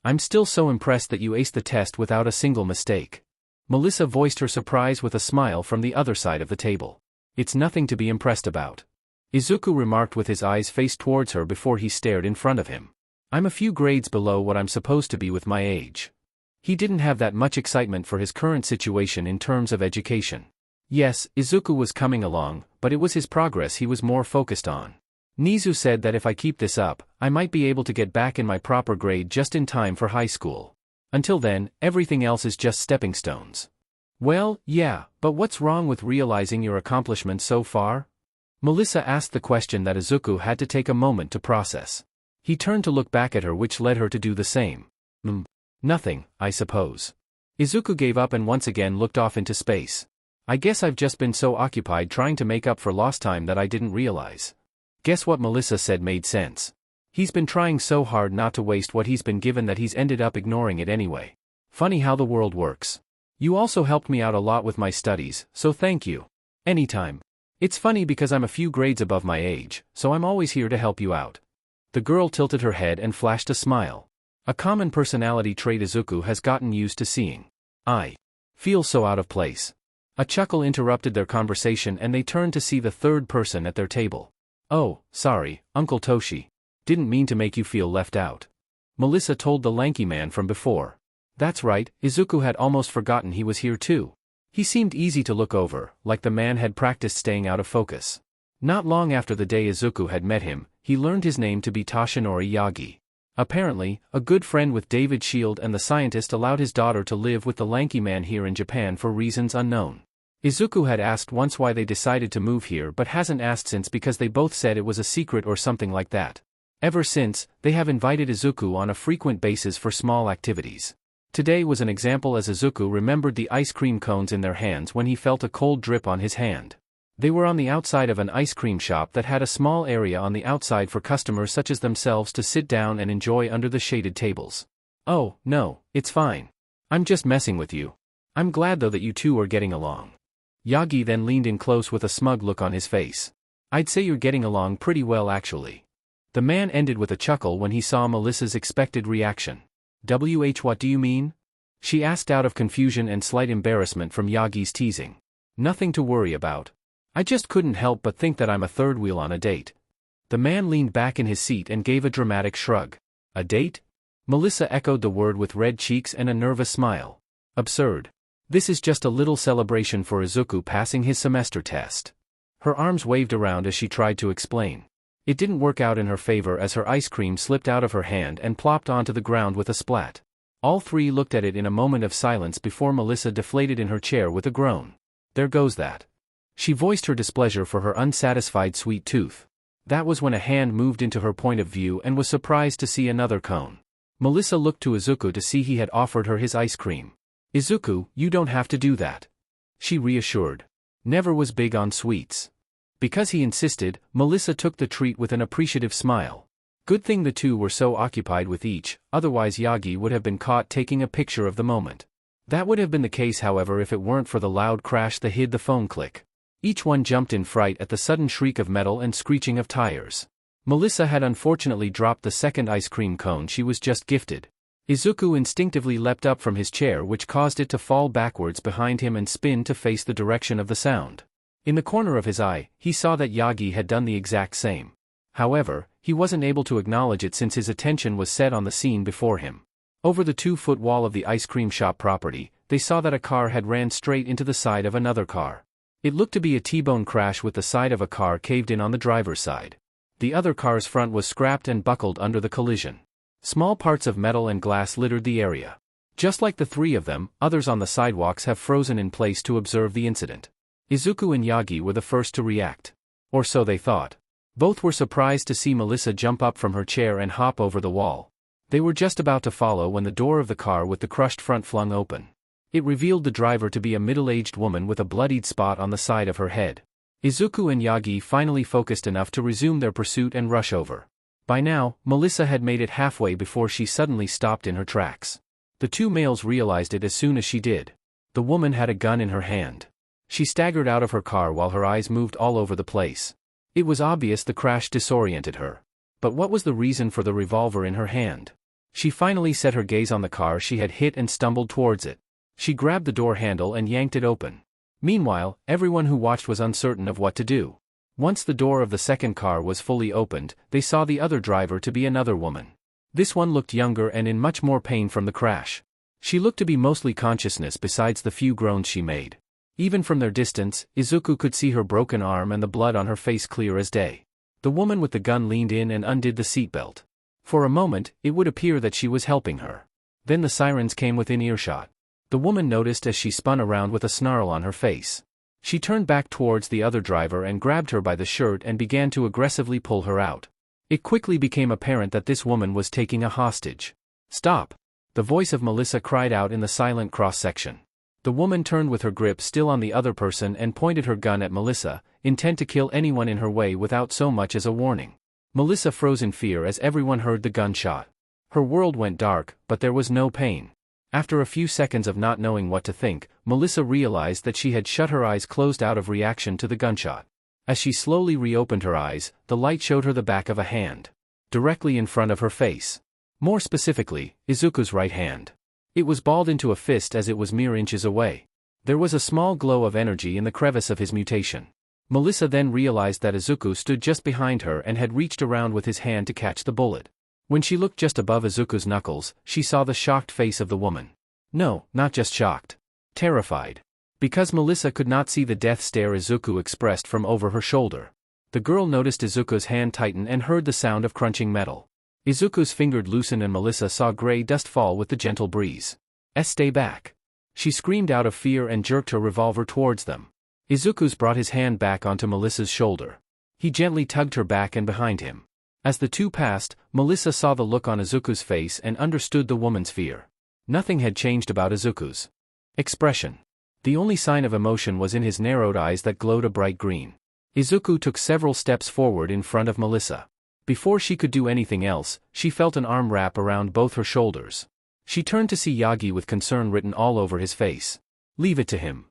I'm still so impressed that you aced the test without a single mistake. Melissa voiced her surprise with a smile from the other side of the table. It's nothing to be impressed about. Izuku remarked with his eyes faced towards her before he stared in front of him. I'm a few grades below what I'm supposed to be with my age. He didn't have that much excitement for his current situation in terms of education. Yes, Izuku was coming along, but it was his progress he was more focused on. Nizu said that if I keep this up, I might be able to get back in my proper grade just in time for high school. Until then, everything else is just stepping stones. Well, yeah, but what's wrong with realizing your accomplishments so far? Melissa asked the question that Izuku had to take a moment to process. He turned to look back at her, which led her to do the same. Nothing, I suppose. Izuku gave up and once again looked off into space. I guess I've just been so occupied trying to make up for lost time that I didn't realize. Guess what Melissa said made sense. He's been trying so hard not to waste what he's been given that he's ended up ignoring it anyway. Funny how the world works. You also helped me out a lot with my studies, so thank you. Anytime. It's funny because I'm a few grades above my age, so I'm always here to help you out. The girl tilted her head and flashed a smile. A common personality trait Izuku has gotten used to seeing. I feel so out of place. A chuckle interrupted their conversation and they turned to see the third person at their table. Oh, sorry, Uncle Toshi. Didn't mean to make you feel left out. Melissa told the lanky man from before. That's right, Izuku had almost forgotten he was here too. He seemed easy to look over, like the man had practiced staying out of focus. Not long after the day Izuku had met him, he learned his name to be Toshinori Yagi. Apparently, a good friend with David Shield and the scientist allowed his daughter to live with the lanky man here in Japan for reasons unknown. Izuku had asked once why they decided to move here but hasn't asked since because they both said it was a secret or something like that. Ever since, they have invited Izuku on a frequent basis for small activities. Today was an example as Izuku remembered the ice cream cones in their hands when he felt a cold drip on his hand. They were on the outside of an ice cream shop that had a small area on the outside for customers such as themselves to sit down and enjoy under the shaded tables. Oh, no, it's fine. I'm just messing with you. I'm glad though that you two are getting along. Yagi then leaned in close with a smug look on his face. I'd say you're getting along pretty well actually. The man ended with a chuckle when he saw Melissa's expected reaction. What do you mean? She asked out of confusion and slight embarrassment from Yagi's teasing. Nothing to worry about. I just couldn't help but think that I'm a third wheel on a date. The man leaned back in his seat and gave a dramatic shrug. A date? Melissa echoed the word with red cheeks and a nervous smile. Absurd. This is just a little celebration for Izuku passing his semester test. Her arms waved around as she tried to explain. It didn't work out in her favor as her ice cream slipped out of her hand and plopped onto the ground with a splat. All three looked at it in a moment of silence before Melissa deflated in her chair with a groan. There goes that. She voiced her displeasure for her unsatisfied sweet tooth. That was when a hand moved into her point of view and was surprised to see another cone. Melissa looked to Izuku to see he had offered her his ice cream. Izuku, you don't have to do that. She reassured. Never was big on sweets. Because he insisted, Melissa took the treat with an appreciative smile. Good thing the two were so occupied with each, otherwise Yagi would have been caught taking a picture of the moment. That would have been the case however if it weren't for the loud crash that hid the phone click. Each one jumped in fright at the sudden shriek of metal and screeching of tires. Melissa had unfortunately dropped the second ice cream cone she was just gifted. Izuku instinctively leapt up from his chair which caused it to fall backwards behind him and spin to face the direction of the sound. In the corner of his eye, he saw that Yagi had done the exact same. However, he wasn't able to acknowledge it since his attention was set on the scene before him. Over the 2-foot wall of the ice cream shop property, they saw that a car had ran straight into the side of another car. It looked to be a T-bone crash with the side of a car caved in on the driver's side. The other car's front was scrapped and buckled under the collision. Small parts of metal and glass littered the area. Just like the three of them, others on the sidewalks have frozen in place to observe the incident. Izuku and Yagi were the first to react. Or so they thought. Both were surprised to see Melissa jump up from her chair and hop over the wall. They were just about to follow when the door of the car with the crushed front flung open. It revealed the driver to be a middle-aged woman with a bloodied spot on the side of her head. Izuku and Yagi finally focused enough to resume their pursuit and rush over. By now, Melissa had made it halfway before she suddenly stopped in her tracks. The two males realized it as soon as she did. The woman had a gun in her hand. She staggered out of her car while her eyes moved all over the place. It was obvious the crash disoriented her. But what was the reason for the revolver in her hand? She finally set her gaze on the car she had hit and stumbled towards it. She grabbed the door handle and yanked it open. Meanwhile, everyone who watched was uncertain of what to do. Once the door of the second car was fully opened, they saw the other driver to be another woman. This one looked younger and in much more pain from the crash. She looked to be mostly consciousness besides the few groans she made. Even from their distance, Izuku could see her broken arm and the blood on her face clear as day. The woman with the gun leaned in and undid the seatbelt. For a moment, it would appear that she was helping her. Then the sirens came within earshot. The woman noticed as she spun around with a snarl on her face. She turned back towards the other driver and grabbed her by the shirt and began to aggressively pull her out. It quickly became apparent that this woman was taking a hostage. "Stop!" The voice of Melissa cried out in the silent cross-section. The woman turned with her grip still on the other person and pointed her gun at Melissa, intent to kill anyone in her way without so much as a warning. Melissa froze in fear as everyone heard the gunshot. Her world went dark, but there was no pain. After a few seconds of not knowing what to think, Melissa realized that she had shut her eyes closed out of reaction to the gunshot. As she slowly reopened her eyes, the light showed her the back of a hand. Directly in front of her face. More specifically, Izuku's right hand. It was balled into a fist as it was mere inches away. There was a small glow of energy in the crevice of his mutation. Melissa then realized that Izuku stood just behind her and had reached around with his hand to catch the bullet. When she looked just above Izuku's knuckles, she saw the shocked face of the woman. No, not just shocked. Terrified. Because Melissa could not see the death stare Izuku expressed from over her shoulder. The girl noticed Izuku's hand tighten and heard the sound of crunching metal. Izuku's finger loosened and Melissa saw gray dust fall with the gentle breeze. Stay back. She screamed out of fear and jerked her revolver towards them. Izuku's brought his hand back onto Melissa's shoulder. He gently tugged her back and behind him. As the two passed, Melissa saw the look on Izuku's face and understood the woman's fear. Nothing had changed about Izuku's expression. The only sign of emotion was in his narrowed eyes that glowed a bright green. Izuku took several steps forward in front of Melissa. Before she could do anything else, she felt an arm wrap around both her shoulders. She turned to see Yagi with concern written all over his face. "Leave it to him,"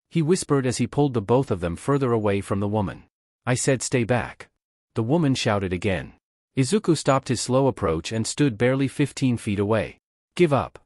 he whispered as he pulled the both of them further away from the woman. "I said stay back." The woman shouted again. Izuku stopped his slow approach and stood barely 15 feet away. "Give up."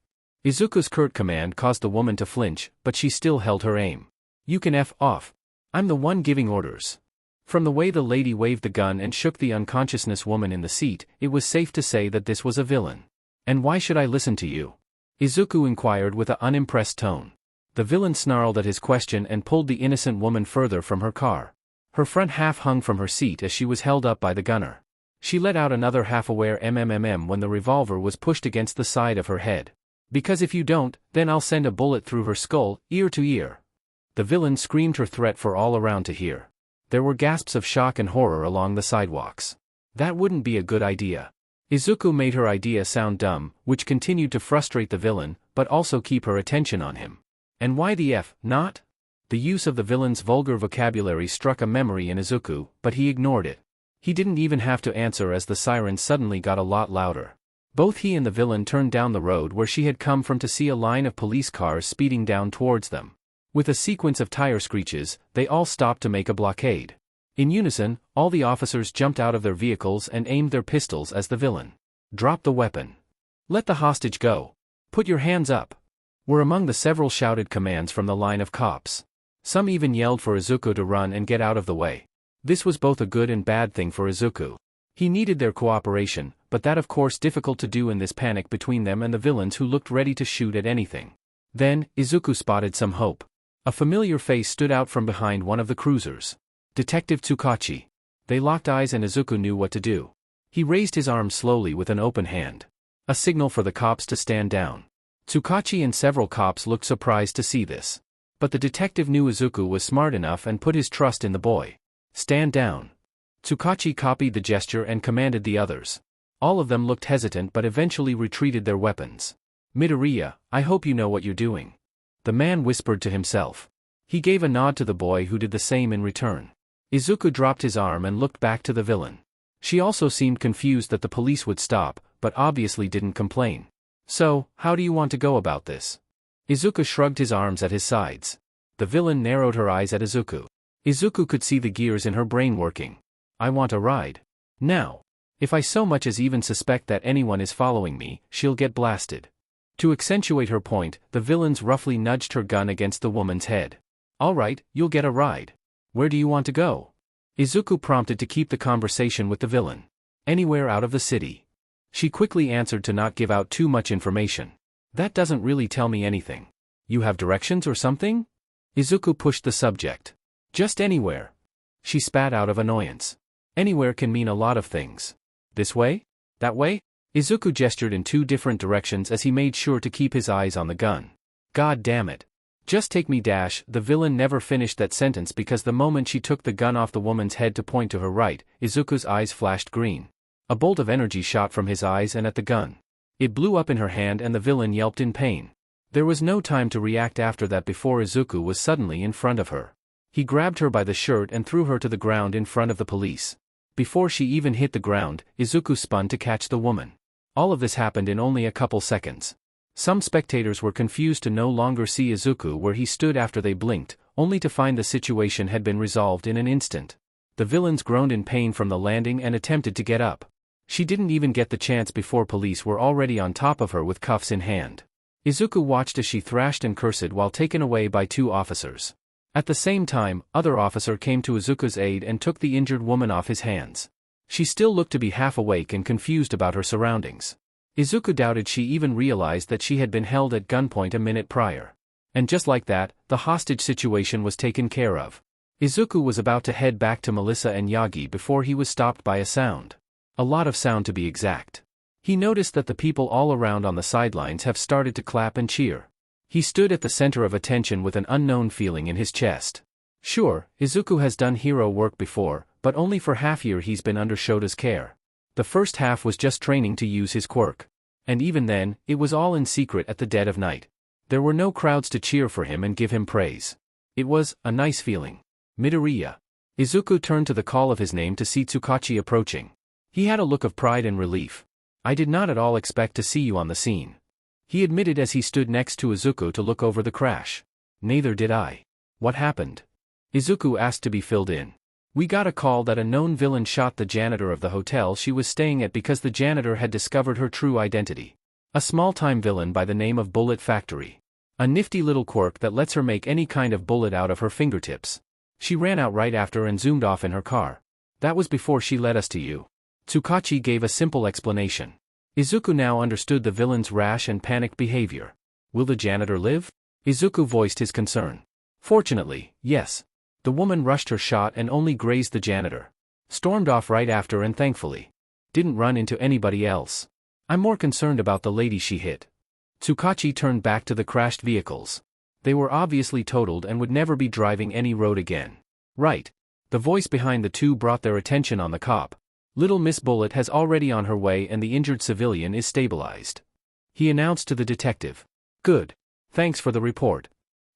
Izuku's curt command caused the woman to flinch, but she still held her aim. "You can F off. I'm the one giving orders." From the way the lady waved the gun and shook the unconsciousness woman in the seat, it was safe to say that this was a villain. "And why should I listen to you?" Izuku inquired with an unimpressed tone. The villain snarled at his question and pulled the innocent woman further from her car. Her front half hung from her seat as she was held up by the gunner. She let out another half-aware mmmmm when the revolver was pushed against the side of her head. "Because if you don't, then I'll send a bullet through her skull, ear to ear." The villain screamed her threat for all around to hear. There were gasps of shock and horror along the sidewalks. That wouldn't be a good idea. Izuku made her idea sound dumb, which continued to frustrate the villain, but also keep her attention on him. And why the F, not? The use of the villain's vulgar vocabulary struck a memory in Izuku, but he ignored it. He didn't even have to answer as the sirens suddenly got a lot louder. Both he and the villain turned down the road where she had come from to see a line of police cars speeding down towards them. With a sequence of tire screeches, they all stopped to make a blockade. In unison, all the officers jumped out of their vehicles and aimed their pistols as the villain. "Drop the weapon. Let the hostage go. Put your hands up," were among the several shouted commands from the line of cops. Some even yelled for Izuku to run and get out of the way. This was both a good and bad thing for Izuku. He needed their cooperation, but that of course difficult to do in this panic between them and the villains who looked ready to shoot at anything. Then, Izuku spotted some hope. A familiar face stood out from behind one of the cruisers. Detective Tsukachi. They locked eyes and Izuku knew what to do. He raised his arm slowly with an open hand. A signal for the cops to stand down. Tsukachi and several cops looked surprised to see this. But the detective knew Izuku was smart enough and put his trust in the boy. Stand down. Tsukachi copied the gesture and commanded the others. All of them looked hesitant but eventually retreated their weapons. Midoriya, I hope you know what you're doing. The man whispered to himself. He gave a nod to the boy who did the same in return. Izuku dropped his arm and looked back to the villain. She also seemed confused that the police would stop, but obviously didn't complain. So, how do you want to go about this? Izuku shrugged his arms at his sides. The villain narrowed her eyes at Izuku. Izuku could see the gears in her brain working. I want a ride. Now. If I so much as even suspect that anyone is following me, she'll get blasted. To accentuate her point, the villains roughly nudged her gun against the woman's head. All right, you'll get a ride. Where do you want to go? Izuku prompted to keep the conversation with the villain. Anywhere out of the city. She quickly answered to not give out too much information. That doesn't really tell me anything. You have directions or something? Izuku pushed the subject. Just anywhere. She spat out of annoyance. Anywhere can mean a lot of things. This way? That way? Izuku gestured in two different directions as he made sure to keep his eyes on the gun. God damn it. Just take me dash. The villain never finished that sentence because the moment she took the gun off the woman's head to point to her right, Izuku's eyes flashed green. A bolt of energy shot from his eyes and at the gun. It blew up in her hand and the villain yelped in pain. There was no time to react after that before Izuku was suddenly in front of her. He grabbed her by the shirt and threw her to the ground in front of the police. Before she even hit the ground, Izuku spun to catch the woman. All of this happened in only a couple seconds. Some spectators were confused to no longer see Izuku where he stood after they blinked, only to find the situation had been resolved in an instant. The villains groaned in pain from the landing and attempted to get up. She didn't even get the chance before police were already on top of her with cuffs in hand. Izuku watched as she thrashed and cursed while taken away by two officers. At the same time, other officer came to Izuku's aid and took the injured woman off his hands. She still looked to be half awake and confused about her surroundings. Izuku doubted she even realized that she had been held at gunpoint a minute prior. And just like that, the hostage situation was taken care of. Izuku was about to head back to Melissa and Yagi before he was stopped by a sound. A lot of sound to be exact. He noticed that the people all around on the sidelines have started to clap and cheer. He stood at the center of attention with an unknown feeling in his chest. Sure, Izuku has done hero work before, but only for half year he's been under Shota's care. The first half was just training to use his quirk. And even then, it was all in secret at the dead of night. There were no crowds to cheer for him and give him praise. It was a nice feeling. Midoriya. Izuku turned to the call of his name to see Tsukachi approaching. He had a look of pride and relief. I did not at all expect to see you on the scene. He admitted as he stood next to Izuku to look over the crash. Neither did I. What happened? Izuku asked to be filled in. We got a call that a known villain shot the janitor of the hotel she was staying at because the janitor had discovered her true identity. A small-time villain by the name of Bullet Factory. A nifty little quirk that lets her make any kind of bullet out of her fingertips. She ran out right after and zoomed off in her car. That was before she led us to you. Tsukachi gave a simple explanation. Izuku now understood the villain's rash and panicked behavior. Will the janitor live? Izuku voiced his concern. Fortunately, yes. The woman rushed her shot and only grazed the janitor. Stormed off right after and thankfully didn't run into anybody else. I'm more concerned about the lady she hit. Tsukachi turned back to the crashed vehicles. They were obviously totaled and would never be driving any road again. Right. The voice behind the two brought their attention on the cop. Little Miss Bullet has already on her way and the injured civilian is stabilized. He announced to the detective. Good. Thanks for the report.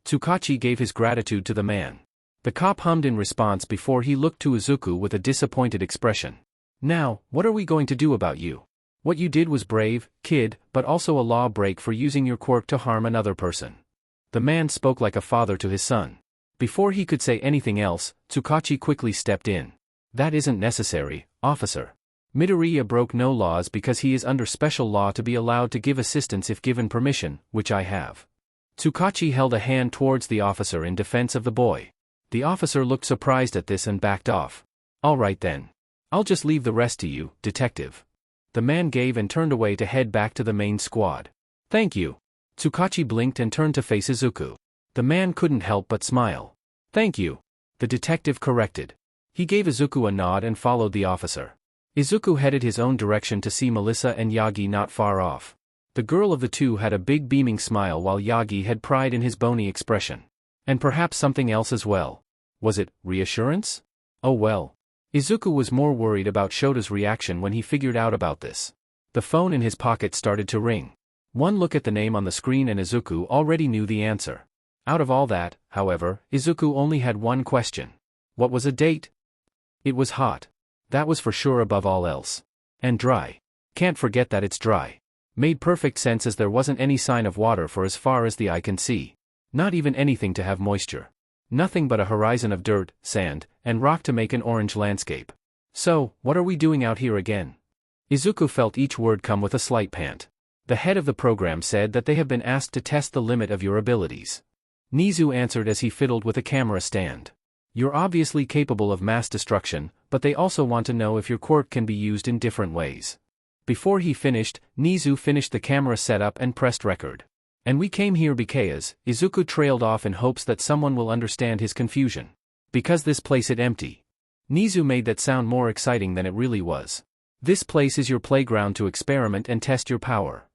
Tsukachi gave his gratitude to the man. The cop hummed in response before he looked to Izuku with a disappointed expression. Now, what are we going to do about you? What you did was brave, kid, but also a law break for using your quirk to harm another person. The man spoke like a father to his son. Before he could say anything else, Tsukachi quickly stepped in. That isn't necessary, officer. Midoriya broke no laws because he is under special law to be allowed to give assistance if given permission, which I have. Tsukachi held a hand towards the officer in defense of the boy. The officer looked surprised at this and backed off. All right then. I'll just leave the rest to you, detective. The man gave and turned away to head back to the main squad. Thank you. Tsukachi blinked and turned to face Izuku. The man couldn't help but smile. "Thank you," the detective corrected. He gave Izuku a nod and followed the officer. Izuku headed his own direction to see Melissa and Yagi not far off. The girl of the two had a big beaming smile while Yagi had pride in his bony expression. And perhaps something else as well. Was it reassurance? Oh well. Izuku was more worried about Shota's reaction when he figured out about this. The phone in his pocket started to ring. One look at the name on the screen and Izuku already knew the answer. Out of all that, however, Izuku only had one question. What was a date? It was hot. That was for sure above all else. And dry. Can't forget that it's dry. Made perfect sense as there wasn't any sign of water for as far as the eye can see. Not even anything to have moisture. Nothing but a horizon of dirt, sand, and rock to make an orange landscape. So, what are we doing out here again? Izuku felt each word come with a slight pant. The head of the program said that they have been asked to test the limit of your abilities. Nizu answered as he fiddled with a camera stand. You're obviously capable of mass destruction, but they also want to know if your quirk can be used in different ways. Before he finished, Nizu finished the camera setup and pressed record. And we came here because, Izuku trailed off in hopes that someone will understand his confusion. Because this place is empty. Nizu made that sound more exciting than it really was. This place is your playground to experiment and test your power.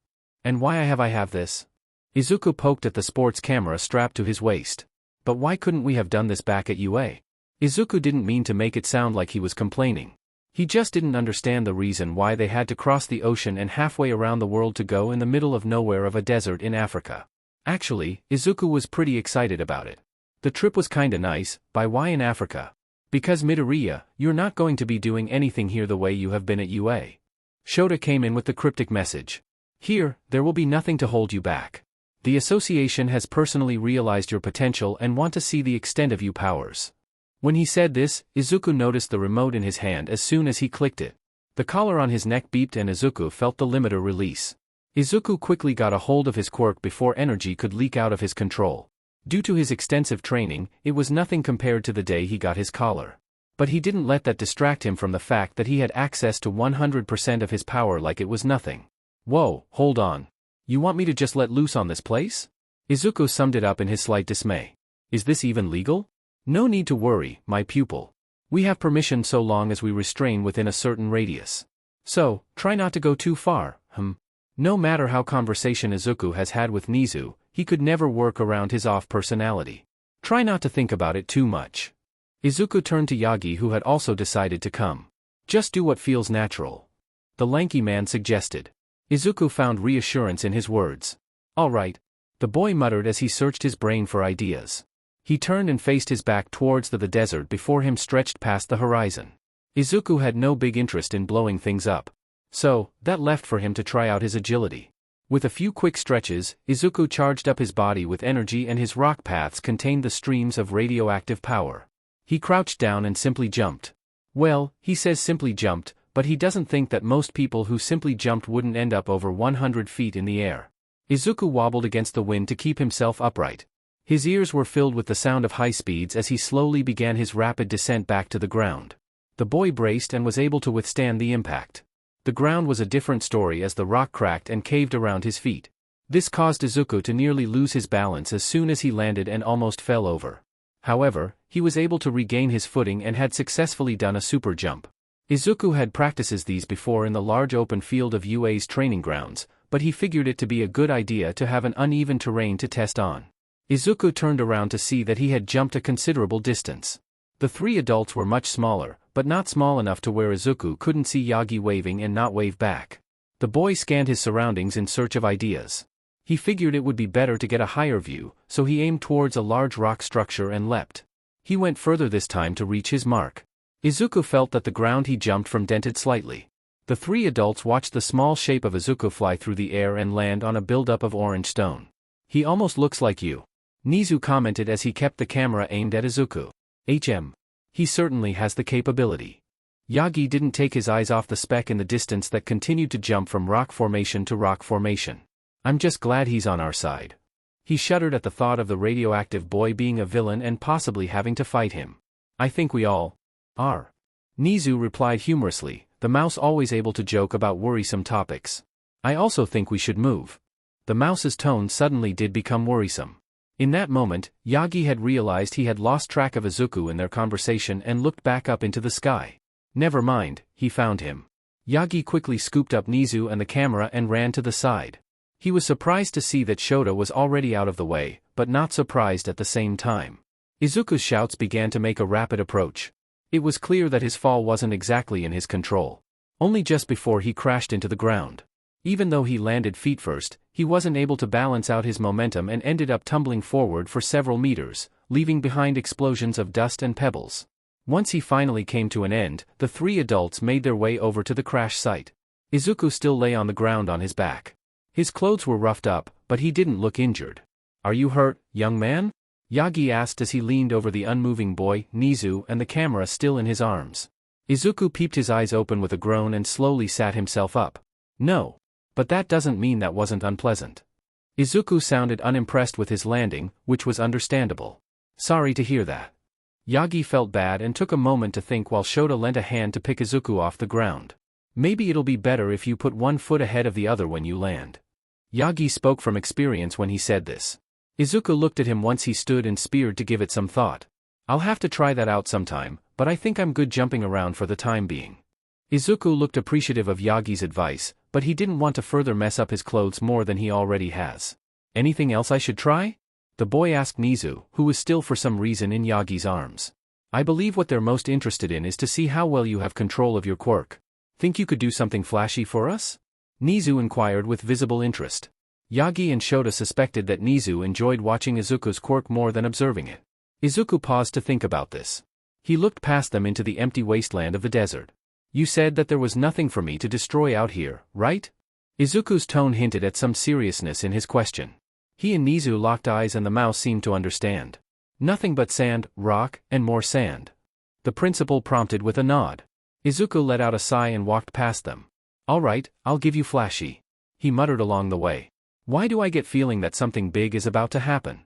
And why I have this? Izuku poked at the sports camera strapped to his waist. But why couldn't we have done this back at UA? Izuku didn't mean to make it sound like he was complaining. He just didn't understand the reason why they had to cross the ocean and halfway around the world to go in the middle of nowhere of a desert in Africa. Actually, Izuku was pretty excited about it. The trip was kinda nice, but why in Africa? Because Midoriya, you're not going to be doing anything here the way you have been at UA. Shota came in with the cryptic message. Here, there will be nothing to hold you back. The association has personally realized your potential and want to see the extent of your powers. When he said this, Izuku noticed the remote in his hand as soon as he clicked it. The collar on his neck beeped and Izuku felt the limiter release. Izuku quickly got a hold of his quirk before energy could leak out of his control. Due to his extensive training, it was nothing compared to the day he got his collar. But he didn't let that distract him from the fact that he had access to 100% of his power like it was nothing. Whoa, hold on. You want me to just let loose on this place? Izuku summed it up in his slight dismay. Is this even legal? No need to worry, my pupil. We have permission so long as we restrain within a certain radius. So, try not to go too far, No matter how conversation Izuku has had with Nizu, he could never work around his off personality. Try not to think about it too much. Izuku turned to Yagi who had also decided to come. Just do what feels natural. The lanky man suggested. Izuku found reassurance in his words. All right. The boy muttered as he searched his brain for ideas. He turned and faced his back towards the desert before him stretched past the horizon. Izuku had no big interest in blowing things up. So, that left for him to try out his agility. With a few quick stretches, Izuku charged up his body with energy and his rock paths contained the streams of radioactive power. He crouched down and simply jumped. Well, he says simply jumped, but he doesn't think that most people who simply jumped wouldn't end up over 100 feet in the air. Izuku wobbled against the wind to keep himself upright. His ears were filled with the sound of high speeds as he slowly began his rapid descent back to the ground. The boy braced and was able to withstand the impact. The ground was a different story as the rock cracked and caved around his feet. This caused Izuku to nearly lose his balance as soon as he landed and almost fell over. However, he was able to regain his footing and had successfully done a super jump. Izuku had practices these before in the large open field of UA's training grounds, but he figured it to be a good idea to have an uneven terrain to test on. Izuku turned around to see that he had jumped a considerable distance. The three adults were much smaller, but not small enough to where Izuku couldn't see Yagi waving and not wave back. The boy scanned his surroundings in search of ideas. He figured it would be better to get a higher view, so he aimed towards a large rock structure and leapt. He went further this time to reach his mark. Izuku felt that the ground he jumped from dented slightly. The three adults watched the small shape of Izuku fly through the air and land on a buildup of orange stone. He almost looks like you. Nizu commented as he kept the camera aimed at Izuku. He certainly has the capability. Yagi didn't take his eyes off the speck in the distance that continued to jump from rock formation to rock formation. I'm just glad he's on our side. He shuddered at the thought of the radioactive boy being a villain and possibly having to fight him. I think we all are. Nizu replied humorously, the mouse always able to joke about worrisome topics. I also think we should move. The mouse's tone suddenly did become worrisome. In that moment, Yagi had realized he had lost track of Izuku in their conversation and looked back up into the sky. Never mind, he found him. Yagi quickly scooped up Nizu and the camera and ran to the side. He was surprised to see that Shota was already out of the way, but not surprised at the same time. Izuku's shouts began to make a rapid approach. It was clear that his fall wasn't exactly in his control. Only just before he crashed into the ground. Even though he landed feet first, he wasn't able to balance out his momentum and ended up tumbling forward for several meters, leaving behind explosions of dust and pebbles. Once he finally came to an end, the three adults made their way over to the crash site. Izuku still lay on the ground on his back. His clothes were roughed up, but he didn't look injured. "Are you hurt, young man?" Yagi asked as he leaned over the unmoving boy, Nizu, and the camera still in his arms. Izuku peeped his eyes open with a groan and slowly sat himself up. "No. But that doesn't mean that wasn't unpleasant." Izuku sounded unimpressed with his landing, which was understandable. "Sorry to hear that." Yagi felt bad and took a moment to think while Shota lent a hand to pick Izuku off the ground. "Maybe it'll be better if you put one foot ahead of the other when you land." Yagi spoke from experience when he said this. Izuku looked at him once he stood and speared to give it some thought. "I'll have to try that out sometime, but I think I'm good jumping around for the time being." Izuku looked appreciative of Yagi's advice, but he didn't want to further mess up his clothes more than he already has. "Anything else I should try?" the boy asked Nizu, who was still for some reason in Yagi's arms. "I believe what they're most interested in is to see how well you have control of your quirk. Think you could do something flashy for us?" Nizu inquired with visible interest. Yagi and Shota suspected that Nizu enjoyed watching Izuku's quirk more than observing it. Izuku paused to think about this. He looked past them into the empty wasteland of the desert. "You said that there was nothing for me to destroy out here, right?" Izuku's tone hinted at some seriousness in his question. He and Nizu locked eyes and the mouse seemed to understand. "Nothing but sand, rock, and more sand." The principal prompted with a nod. Izuku let out a sigh and walked past them. "All right, I'll give you flashy," he muttered along the way. "Why do I get feeling that something big is about to happen?"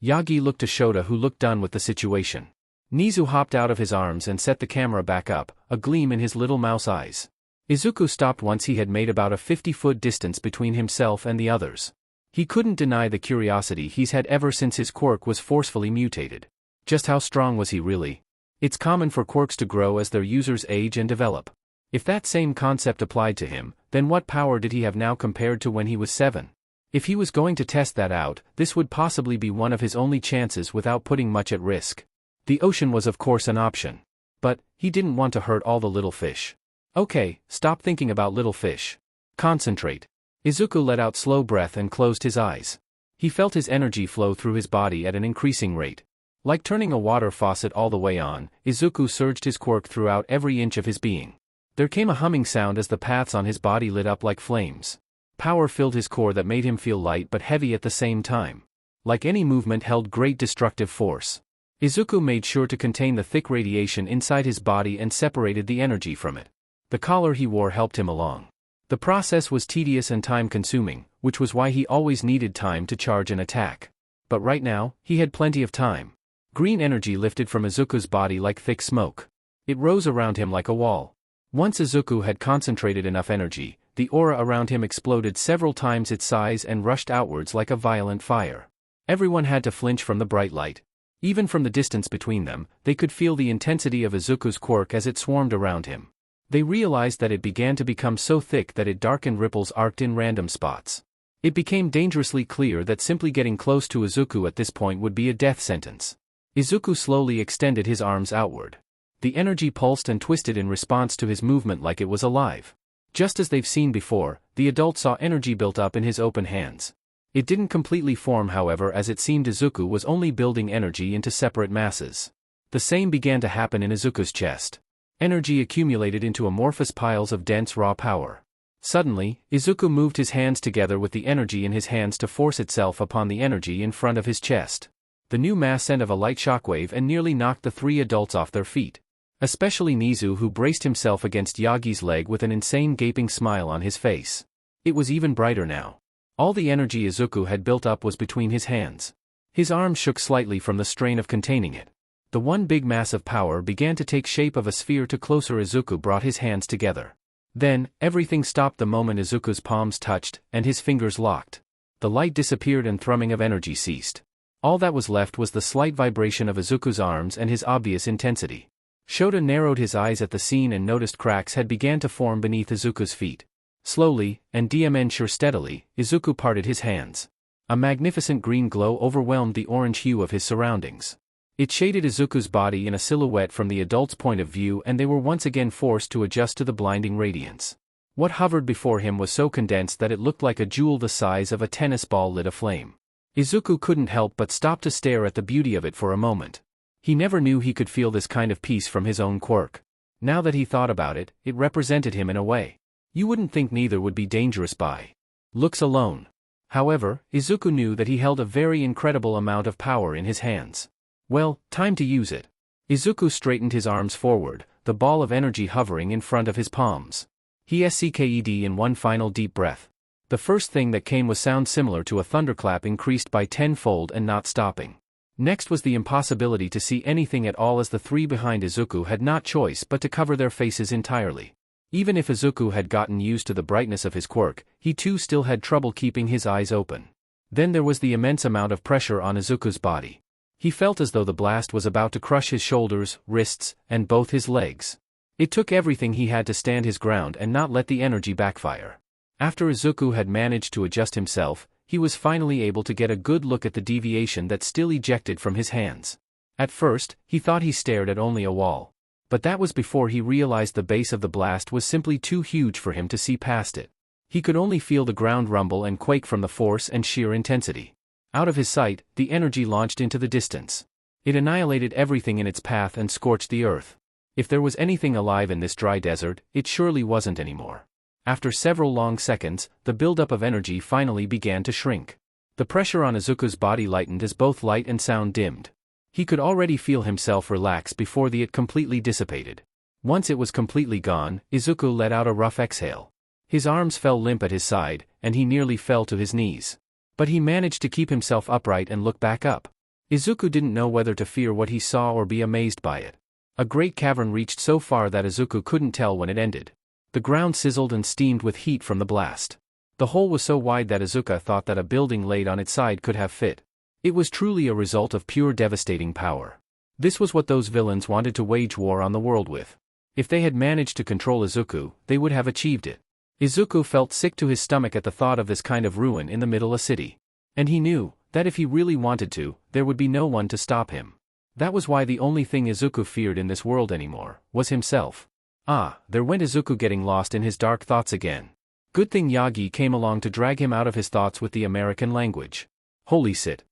Yagi looked to Shota, who looked done with the situation. Nizu hopped out of his arms and set the camera back up, a gleam in his little mouse eyes. Izuku stopped once he had made about a 50-foot distance between himself and the others. He couldn't deny the curiosity he's had ever since his quirk was forcefully mutated. Just how strong was he really? It's common for quirks to grow as their users age and develop. If that same concept applied to him, then what power did he have now compared to when he was 7? If he was going to test that out, this would possibly be one of his only chances without putting much at risk. The ocean was of course an option. But, he didn't want to hurt all the little fish. "Okay, stop thinking about little fish. Concentrate." Izuku let out slow breath and closed his eyes. He felt his energy flow through his body at an increasing rate. Like turning a water faucet all the way on, Izuku surged his quirk throughout every inch of his being. There came a humming sound as the paths on his body lit up like flames. Power filled his core that made him feel light but heavy at the same time. Like any movement held great destructive force. Izuku made sure to contain the thick radiation inside his body and separated the energy from it. The collar he wore helped him along. The process was tedious and time-consuming, which was why he always needed time to charge an attack. But right now, he had plenty of time. Green energy lifted from Izuku's body like thick smoke. It rose around him like a wall. Once Izuku had concentrated enough energy, the aura around him exploded several times its size and rushed outwards like a violent fire. Everyone had to flinch from the bright light. Even from the distance between them, they could feel the intensity of Izuku's quirk as it swarmed around him. They realized that it began to become so thick that it darkened ripples arced in random spots. It became dangerously clear that simply getting close to Izuku at this point would be a death sentence. Izuku slowly extended his arms outward. The energy pulsed and twisted in response to his movement like it was alive. Just as they've seen before, the adult saw energy built up in his open hands. It didn't completely form, however, as it seemed Izuku was only building energy into separate masses. The same began to happen in Izuku's chest. Energy accumulated into amorphous piles of dense raw power. Suddenly, Izuku moved his hands together with the energy in his hands to force itself upon the energy in front of his chest. The new mass sent of a light shockwave and nearly knocked the three adults off their feet. Especially Nizu, who braced himself against Yagi's leg with an insane gaping smile on his face. It was even brighter now. All the energy Izuku had built up was between his hands. His arms shook slightly from the strain of containing it. The one big mass of power began to take shape of a sphere. To closer Izuku brought his hands together. Then, everything stopped the moment Izuku's palms touched, and his fingers locked. The light disappeared and thrumming of energy ceased. All that was left was the slight vibration of Izuku's arms and his obvious intensity. Shota narrowed his eyes at the scene and noticed cracks had begun to form beneath Izuku's feet. Slowly, and sure steadily, Izuku parted his hands. A magnificent green glow overwhelmed the orange hue of his surroundings. It shaded Izuku's body in a silhouette from the adult's point of view, and they were once again forced to adjust to the blinding radiance. What hovered before him was so condensed that it looked like a jewel the size of a tennis ball lit aflame. Izuku couldn't help but stop to stare at the beauty of it for a moment. He never knew he could feel this kind of peace from his own quirk. Now that he thought about it, it represented him in a way you wouldn't think neither would be dangerous by looks alone. However, Izuku knew that he held a very incredible amount of power in his hands. Well, time to use it. Izuku straightened his arms forward, the ball of energy hovering in front of his palms. He sucked in one final deep breath. The first thing that came was sound similar to a thunderclap increased by tenfold and not stopping. Next was the impossibility to see anything at all, as the three behind Izuku had not choice but to cover their faces entirely. Even if Izuku had gotten used to the brightness of his quirk, he too still had trouble keeping his eyes open. Then there was the immense amount of pressure on Izuku's body. He felt as though the blast was about to crush his shoulders, wrists, and both his legs. It took everything he had to stand his ground and not let the energy backfire. After Izuku had managed to adjust himself, he was finally able to get a good look at the deviation that still ejected from his hands. At first, he thought he stared at only a wall. But that was before he realized the base of the blast was simply too huge for him to see past it. He could only feel the ground rumble and quake from the force and sheer intensity. Out of his sight, the energy launched into the distance. It annihilated everything in its path and scorched the earth. If there was anything alive in this dry desert, it surely wasn't anymore. After several long seconds, the buildup of energy finally began to shrink. The pressure on Izuku's body lightened as both light and sound dimmed. He could already feel himself relax before it completely dissipated. Once it was completely gone, Izuku let out a rough exhale. His arms fell limp at his side, and he nearly fell to his knees. But he managed to keep himself upright and look back up. Izuku didn't know whether to fear what he saw or be amazed by it. A great cavern reached so far that Izuku couldn't tell when it ended. The ground sizzled and steamed with heat from the blast. The hole was so wide that Izuku thought that a building laid on its side could have fit. It was truly a result of pure devastating power. This was what those villains wanted to wage war on the world with. If they had managed to control Izuku, they would have achieved it. Izuku felt sick to his stomach at the thought of this kind of ruin in the middle of a city. And he knew that if he really wanted to, there would be no one to stop him. That was why the only thing Izuku feared in this world anymore was himself. Ah, there went Izuku, getting lost in his dark thoughts again. Good thing Yagi came along to drag him out of his thoughts with the American language. Holy shit.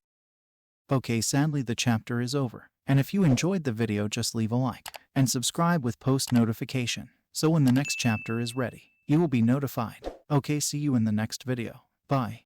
Okay, sadly the chapter is over. And if you enjoyed the video, just leave a like and subscribe with post notification, so when the next chapter is ready, you will be notified. Okay, see you in the next video. Bye.